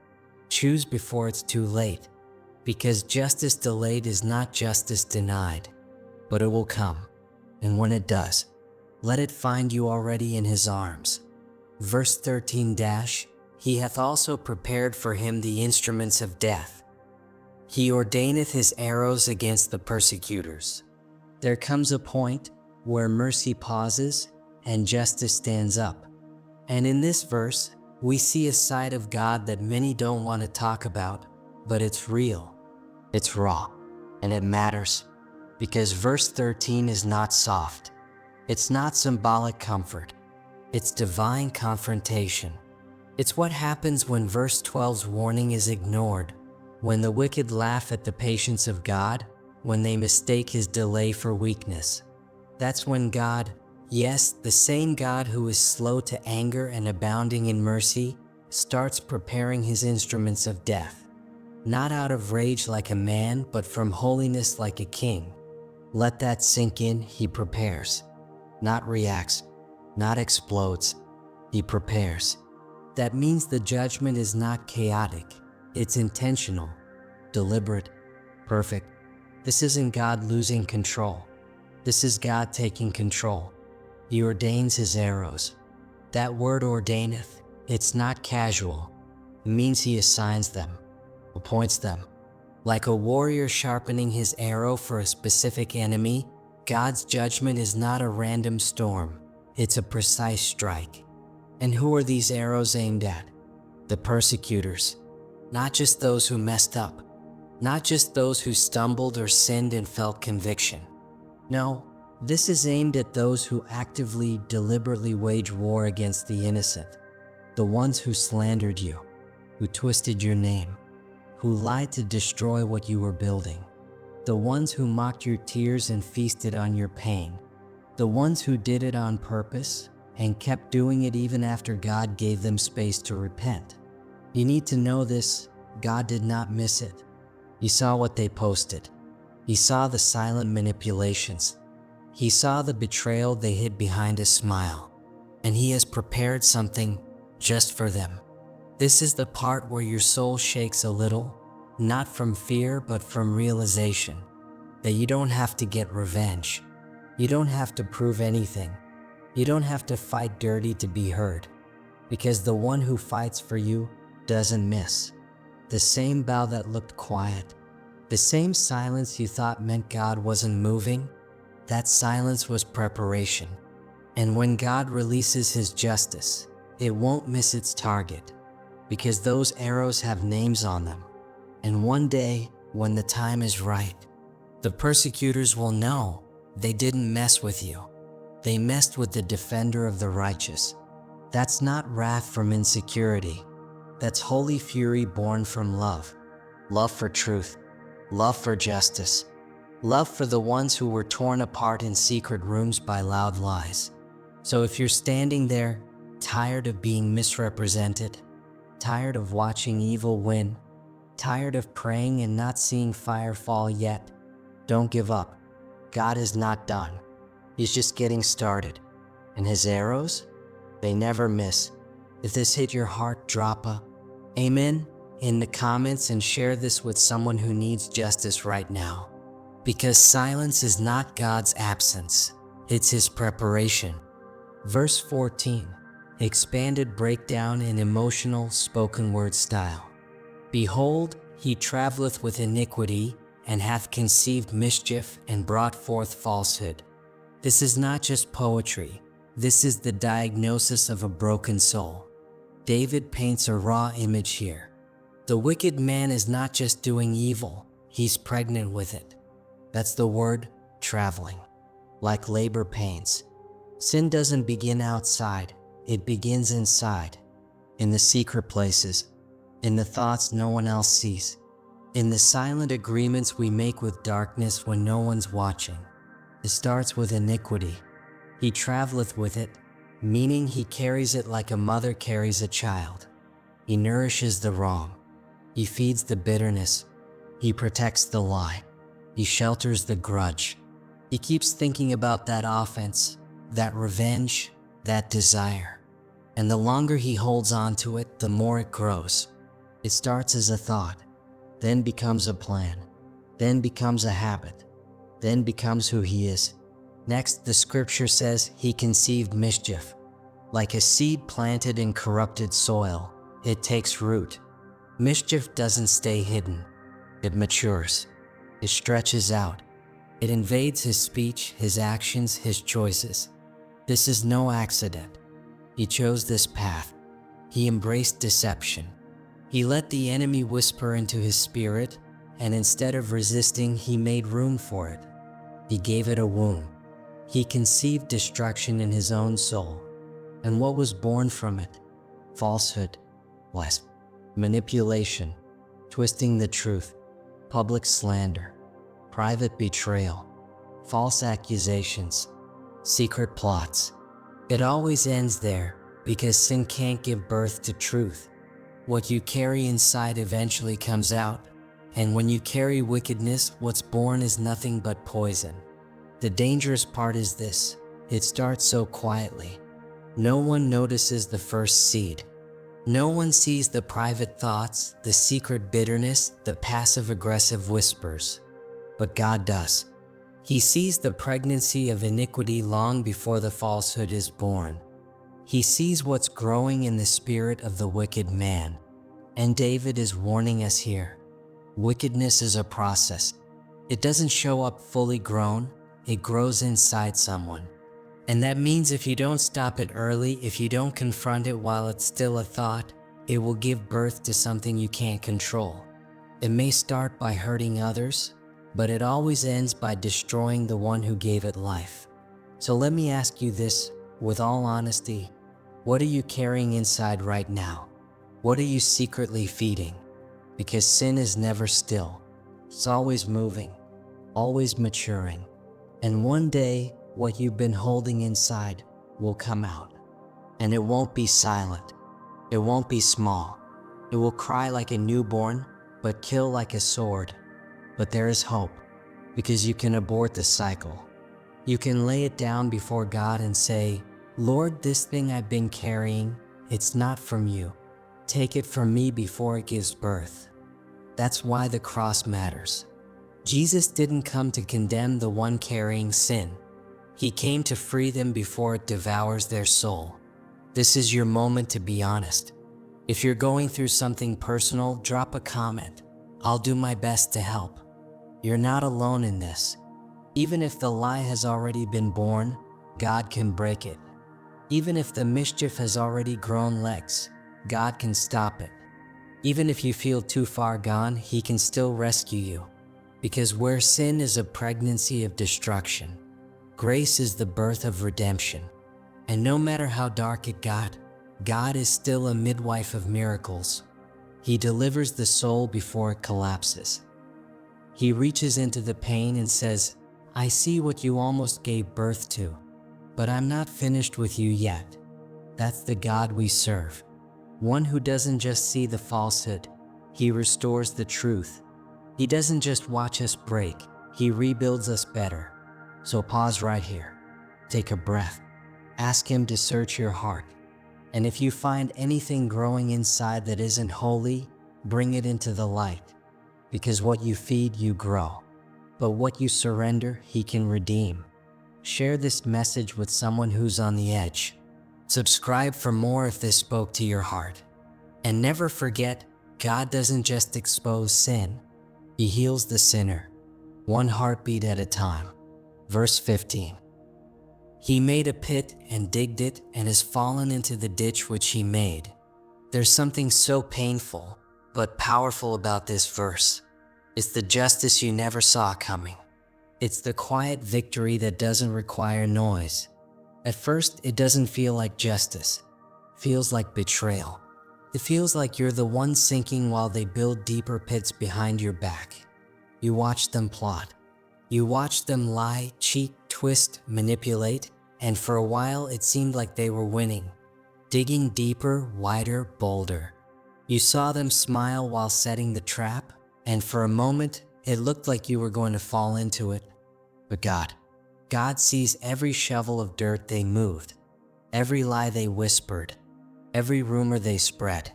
Choose before it's too late. Because justice delayed is not justice denied, but it will come. And when it does, let it find you already in his arms. Verse 13 He hath also prepared for him the instruments of death. He ordaineth his arrows against the persecutors. There comes a point where mercy pauses and justice stands up. And in this verse, we see a side of God that many don't want to talk about, but it's real, it's raw, and it matters. Because verse 13 is not soft. It's not symbolic comfort. It's divine confrontation. It's what happens when verse 12's warning is ignored, when the wicked laugh at the patience of God, when they mistake his delay for weakness. That's when God, yes, the same God who is slow to anger and abounding in mercy, starts preparing his instruments of death. Not out of rage like a man, but from holiness like a king. Let that sink in. He prepares, not reacts, not explodes. He prepares. That means the judgment is not chaotic. It's intentional, deliberate, perfect. This isn't God losing control. This is God taking control. He ordains his arrows. That word ordaineth, it's not casual. It means he assigns them, appoints them. Like a warrior sharpening his arrow for a specific enemy, God's judgment is not a random storm. It's a precise strike. And who are these arrows aimed at? The persecutors. Not just those who messed up. Not just those who stumbled or sinned and felt conviction. No, this is aimed at those who actively, deliberately wage war against the innocent. The ones who slandered you, who twisted your name, who lied to destroy what you were building. The ones who mocked your tears and feasted on your pain. The ones who did it on purpose and kept doing it even after God gave them space to repent. You need to know this, God did not miss it. He saw what they posted. He saw the silent manipulations. He saw the betrayal they hid behind a smile. And he has prepared something just for them. This is the part where your soul shakes a little, not from fear but from realization that you don't have to get revenge. You don't have to prove anything. You don't have to fight dirty to be heard, because the one who fights for you doesn't miss. The same bow that looked quiet, the same silence you thought meant God wasn't moving, that silence was preparation. And when God releases his justice, it won't miss its target, because those arrows have names on them. And one day, when the time is right, the persecutors will know they didn't mess with you. They messed with the defender of the righteous. That's not wrath from insecurity. That's holy fury born from love. Love for truth. Love for justice. Love for the ones who were torn apart in secret rooms by loud lies. So if you're standing there, tired of being misrepresented, tired of watching evil win, tired of praying and not seeing fire fall yet, don't give up. God is not done. He's just getting started. And his arrows, they never miss. If this hit your heart, drop a amen in the comments and share this with someone who needs justice right now. Because silence is not God's absence, it's his preparation. Verse 14, expanded breakdown in emotional spoken word style. Behold, he travelleth with iniquity, and hath conceived mischief, and brought forth falsehood. This is not just poetry. This is the diagnosis of a broken soul. David paints a raw image here. The wicked man is not just doing evil, he's pregnant with it. That's the word, traveling. Like labor pains. Sin doesn't begin outside, it begins inside. In the secret places, in the thoughts no one else sees, in the silent agreements we make with darkness when no one's watching. It starts with iniquity. He travelleth with it, meaning he carries it like a mother carries a child. He nourishes the wrong. He feeds the bitterness. He protects the lie. He shelters the grudge. He keeps thinking about that offense, that revenge, that desire. And the longer he holds on to it, the more it grows. It starts as a thought, then becomes a plan, then becomes a habit, then becomes who he is. Next, the scripture says he conceived mischief. Like a seed planted in corrupted soil, it takes root. Mischief doesn't stay hidden. It matures. It stretches out. It invades his speech, his actions, his choices. This is no accident. He chose this path. He embraced deception. He let the enemy whisper into his spirit, and instead of resisting, he made room for it. He gave it a womb. He conceived destruction in his own soul. And what was born from it? Falsehood, lies, manipulation, twisting the truth, public slander, private betrayal, false accusations, secret plots. It always ends there because sin can't give birth to truth. What you carry inside eventually comes out, and when you carry wickedness, what's born is nothing but poison. The dangerous part is this: it starts so quietly. No one notices the first seed. No one sees the private thoughts, the secret bitterness, the passive-aggressive whispers. But God does. He sees the pregnancy of iniquity long before the falsehood is born. He sees what's growing in the spirit of the wicked man. And David is warning us here. Wickedness is a process. It doesn't show up fully grown. It grows inside someone. And that means if you don't stop it early, if you don't confront it while it's still a thought, it will give birth to something you can't control. It may start by hurting others, but it always ends by destroying the one who gave it life. So let me ask you this with all honesty. What are you carrying inside right now? What are you secretly feeding? Because sin is never still. It's always moving, always maturing. And one day, what you've been holding inside will come out. And it won't be silent. It won't be small. It will cry like a newborn, but kill like a sword. But there is hope, because you can abort the cycle. You can lay it down before God and say, Lord, this thing I've been carrying, it's not from you. Take it from me before it gives birth. That's why the cross matters. Jesus didn't come to condemn the one carrying sin. He came to free them before it devours their soul. This is your moment to be honest. If you're going through something personal, drop a comment. I'll do my best to help. You're not alone in this. Even if the lie has already been born, God can break it. Even if the mischief has already grown legs, God can stop it. Even if you feel too far gone, He can still rescue you. Because where sin is a pregnancy of destruction, grace is the birth of redemption. And no matter how dark it got, God is still a midwife of miracles. He delivers the soul before it collapses. He reaches into the pain and says, I see what you almost gave birth to, but I'm not finished with you yet. That's the God we serve. One who doesn't just see the falsehood, He restores the truth. He doesn't just watch us break, He rebuilds us better. So pause right here. Take a breath. Ask Him to search your heart. And if you find anything growing inside that isn't holy, bring it into the light. Because what you feed, you grow. But what you surrender, He can redeem. Share this message with someone who's on the edge. Subscribe for more if this spoke to your heart. And never forget, God doesn't just expose sin. He heals the sinner, one heartbeat at a time. Verse 15. He made a pit and digged it and has fallen into the ditch which He made. There's something so painful but powerful about this verse. It's the justice you never saw coming. It's the quiet victory that doesn't require noise. At first, it doesn't feel like justice. It feels like betrayal. It feels like you're the one sinking while they build deeper pits behind your back. You watch them plot. You watch them lie, cheat, twist, manipulate, and for a while it seemed like they were winning. Digging deeper, wider, bolder. You saw them smile while setting the trap, and for a moment It looked like you were going to fall into it, but God sees every shovel of dirt they moved, every lie they whispered, every rumor they spread.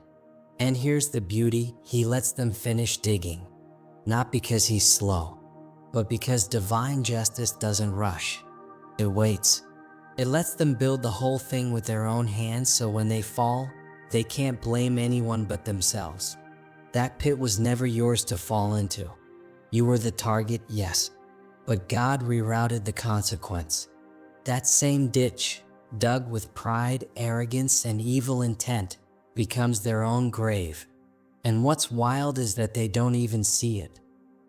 And here's the beauty, He lets them finish digging, not because He's slow, but because divine justice doesn't rush. It waits. It lets them build the whole thing with their own hands, so when they fall, they can't blame anyone but themselves. That pit was never yours to fall into. You were the target, yes, but God rerouted the consequence. That same ditch, dug with pride, arrogance, and evil intent, becomes their own grave. And what's wild is that they don't even see it.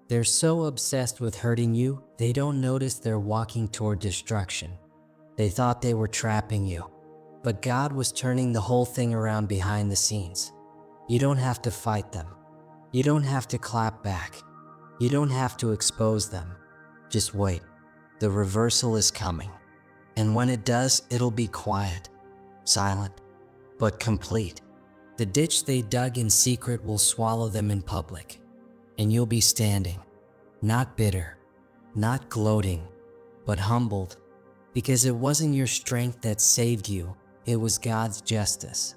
They're so obsessed with hurting you, they don't notice they're walking toward destruction. They thought they were trapping you, but God was turning the whole thing around behind the scenes. You don't have to fight them. You don't have to clap back. You don't have to expose them. Just wait. The reversal is coming. And when it does, it'll be quiet, silent, but complete. The ditch they dug in secret will swallow them in public. And you'll be standing, not bitter, not gloating, but humbled, because it wasn't your strength that saved you, it was God's justice.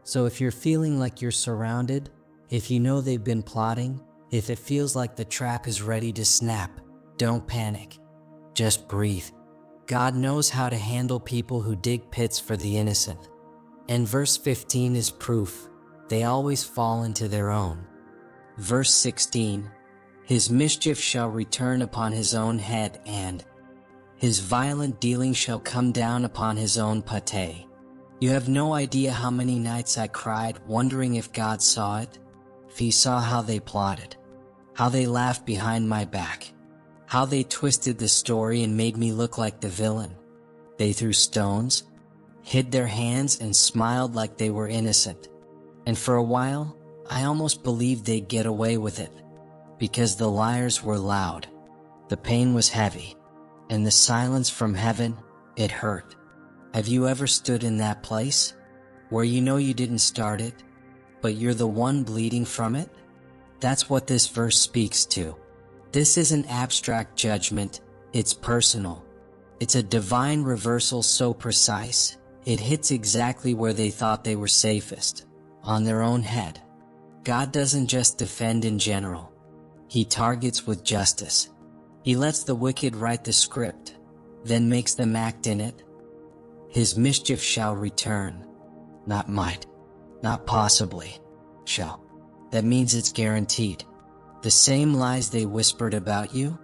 So if you're feeling like you're surrounded, if you know they've been plotting, if it feels like the trap is ready to snap, don't panic. Just breathe. God knows how to handle people who dig pits for the innocent. And verse 15 is proof. They always fall into their own. Verse 16, His mischief shall return upon his own head, and his violent dealing shall come down upon his own pate. You have no idea how many nights I cried, wondering if God saw it, if He saw how they plotted, how they laughed behind my back, how they twisted the story and made me look like the villain. They threw stones, hid their hands, and smiled like they were innocent. And for a while, I almost believed they'd get away with it, because the liars were loud, the pain was heavy, and the silence from heaven, it hurt. Have you ever stood in that place, where you know you didn't start it, but you're the one bleeding from it? That's what this verse speaks to. This isn't abstract judgment, it's personal. It's a divine reversal so precise, it hits exactly where they thought they were safest, on their own head. God doesn't just defend in general. He targets with justice. He lets the wicked write the script, then makes them act in it. His mischief shall return. Not might, not possibly, shall. That means it's guaranteed. The same lies they whispered about you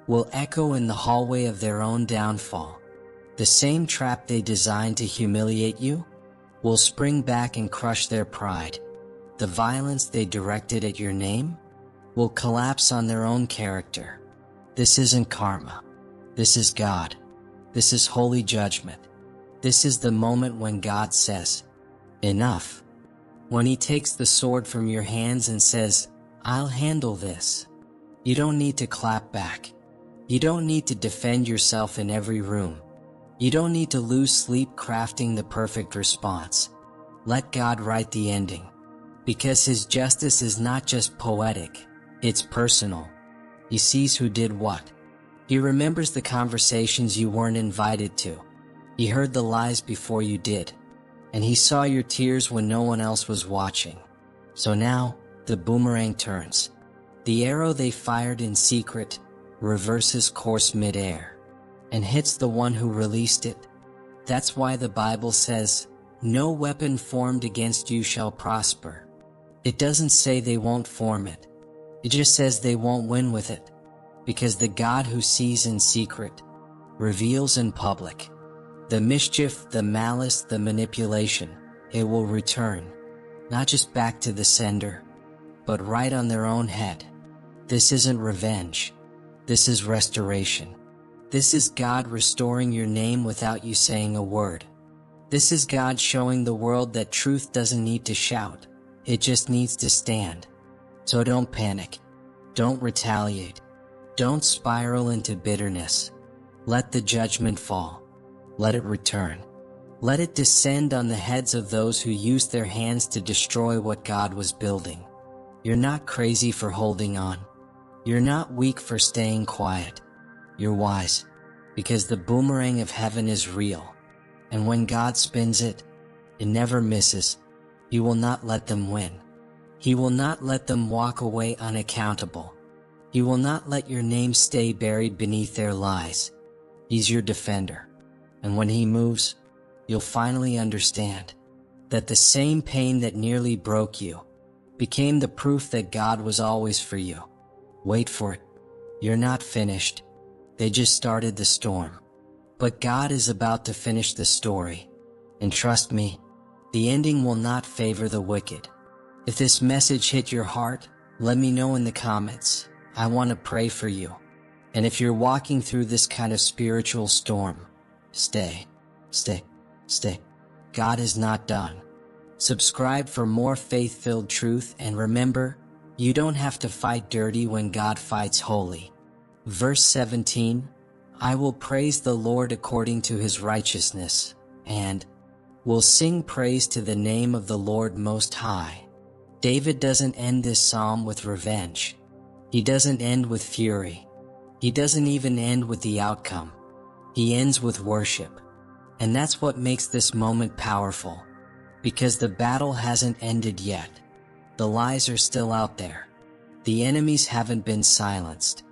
will echo in the hallway of their own downfall. The same trap they designed to humiliate you will spring back and crush their pride. The violence they directed at your name will collapse on their own character. This isn't karma. This is God. This is holy judgment. This is the moment when God says, enough. When He takes the sword from your hands and says, I'll handle this. You don't need to clap back. You don't need to defend yourself in every room. You don't need to lose sleep crafting the perfect response. Let God write the ending. Because His justice is not just poetic, it's personal. He sees who did what. He remembers the conversations you weren't invited to. He heard the lies before you did. And He saw your tears when no one else was watching. So now, the boomerang turns. The arrow they fired in secret reverses course midair and hits the one who released it. That's why the Bible says, no weapon formed against you shall prosper. It doesn't say they won't form it. It just says they won't win with it. Because the God who sees in secret reveals in public. The mischief, the malice, the manipulation, it will return. Not just back to the sender, but right on their own head. This isn't revenge. This is restoration. This is God restoring your name without you saying a word. This is God showing the world that truth doesn't need to shout. It just needs to stand. So don't panic. Don't retaliate. Don't spiral into bitterness. Let the judgment fall. Let it return. Let it descend on the heads of those who used their hands to destroy what God was building. You're not crazy for holding on. You're not weak for staying quiet. You're wise, because the boomerang of heaven is real. And when God spins it, it never misses. He will not let them win. He will not let them walk away unaccountable. He will not let your name stay buried beneath their lies. He's your defender. And when he moves, you'll finally understand that the same pain that nearly broke you became the proof that God was always for you. Wait for it. You're not finished. They just started the storm. But God is about to finish the story. And trust me, the ending will not favor the wicked. If this message hit your heart, let me know in the comments. I want to pray for you. And if you're walking through this kind of spiritual storm, stay. God is not done. Subscribe for more faith-filled truth, and remember, you don't have to fight dirty when God fights holy. Verse 17, I will praise the Lord according to his righteousness, and will sing praise to the name of the Lord Most High. David doesn't end this psalm with revenge. He doesn't end with fury. He doesn't even end with the outcome. He ends with worship. And that's what makes this moment powerful. Because the battle hasn't ended yet. The lies are still out there. The enemies haven't been silenced.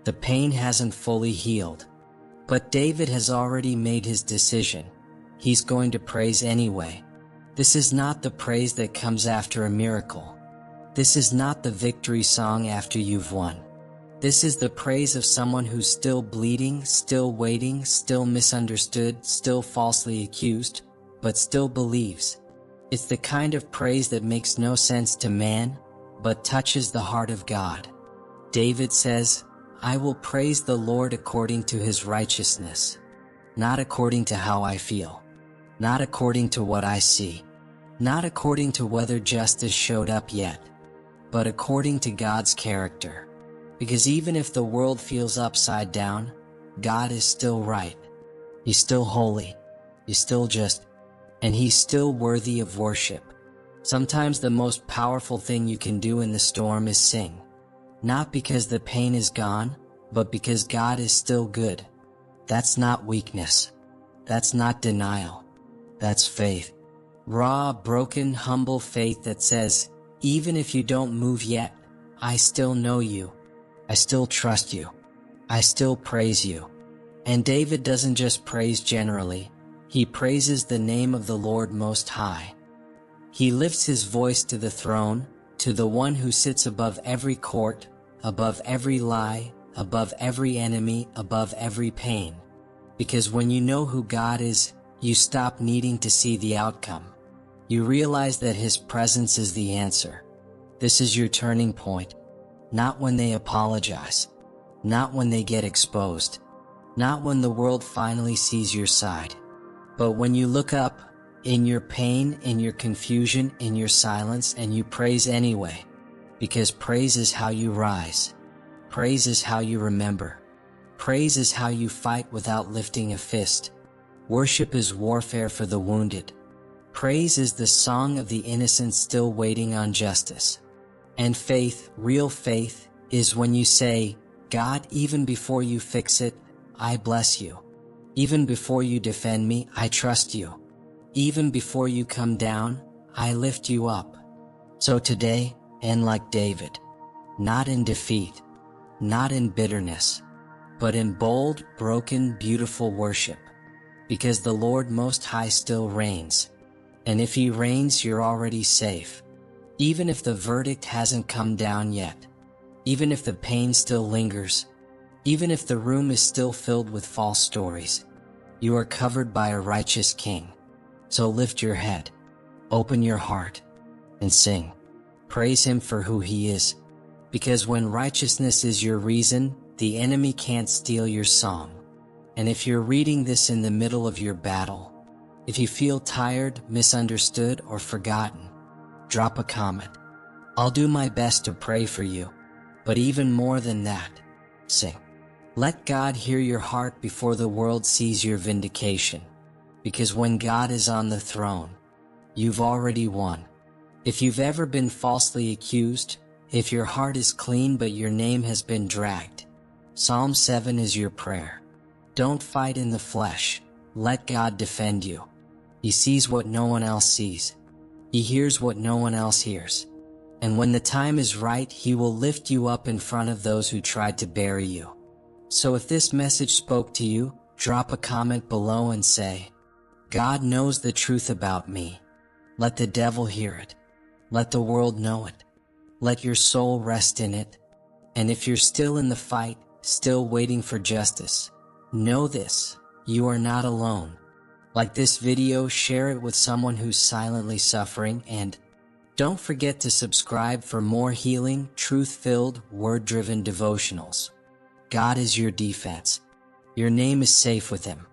The pain hasn't fully healed. But David has already made his decision. He's going to praise anyway. This is not the praise that comes after a miracle. This is not the victory song after you've won. This is the praise of someone who's still bleeding, still waiting, still misunderstood, still falsely accused, but still believes. It's the kind of praise that makes no sense to man, but touches the heart of God. David says, I will praise the Lord according to his righteousness, not according to how I feel, not according to what I see, not according to whether justice showed up yet, but according to God's character. Because even if the world feels upside down, God is still right. He's still holy. He's still just. And he's still worthy of worship. Sometimes the most powerful thing you can do in the storm is sing. Not because the pain is gone, but because God is still good. That's not weakness. That's not denial. That's faith. Raw, broken, humble faith that says, even if you don't move yet, I still know you. I still trust you. I still praise you. And David doesn't just praise generally. He praises the name of the Lord Most High. He lifts his voice to the throne, to the one who sits above every court, above every lie, above every enemy, above every pain. Because when you know who God is, you stop needing to see the outcome. You realize that his presence is the answer. This is your turning point. Not when they apologize. Not when they get exposed. Not when the world finally sees your side. But when you look up, in your pain, in your confusion, in your silence, and you praise anyway. Because praise is how you rise. Praise is how you remember. Praise is how you fight without lifting a fist. Worship is warfare for the wounded. Praise is the song of the innocent still waiting on justice. And faith, real faith, is when you say, God, even before you fix it, I bless you. Even before you defend me, I trust you. Even before you come down, I lift you up. So today, end like David, not in defeat, not in bitterness, but in bold, broken, beautiful worship. Because the Lord Most High still reigns. And if he reigns, you're already safe. Even if the verdict hasn't come down yet. Even if the pain still lingers. Even if the room is still filled with false stories. You are covered by a righteous king. So lift your head. Open your heart. And sing. Praise him for who he is. Because when righteousness is your reason, the enemy can't steal your song. And if you're reading this in the middle of your battle, if you feel tired, misunderstood, or forgotten, drop a comment. I'll do my best to pray for you. But even more than that, sing. Let God hear your heart before the world sees your vindication. Because when God is on the throne, you've already won. If you've ever been falsely accused, If your heart is clean but your name has been dragged, Psalm 7 is your prayer. Don't fight in the flesh. Let God defend you. He sees what no one else sees. He hears what no one else hears. And when the time is right, He will lift you up in front of those who tried to bury you. So if this message spoke to you, drop a comment below and say, God knows the truth about me. Let the devil hear it. Let the world know it. Let your soul rest in it. And if you're still in the fight, still waiting for justice, know this, you are not alone. Like this video, share it with someone who's silently suffering, and don't forget to subscribe for more healing, truth-filled, word-driven devotionals. God is your defense. Your name is safe with Him.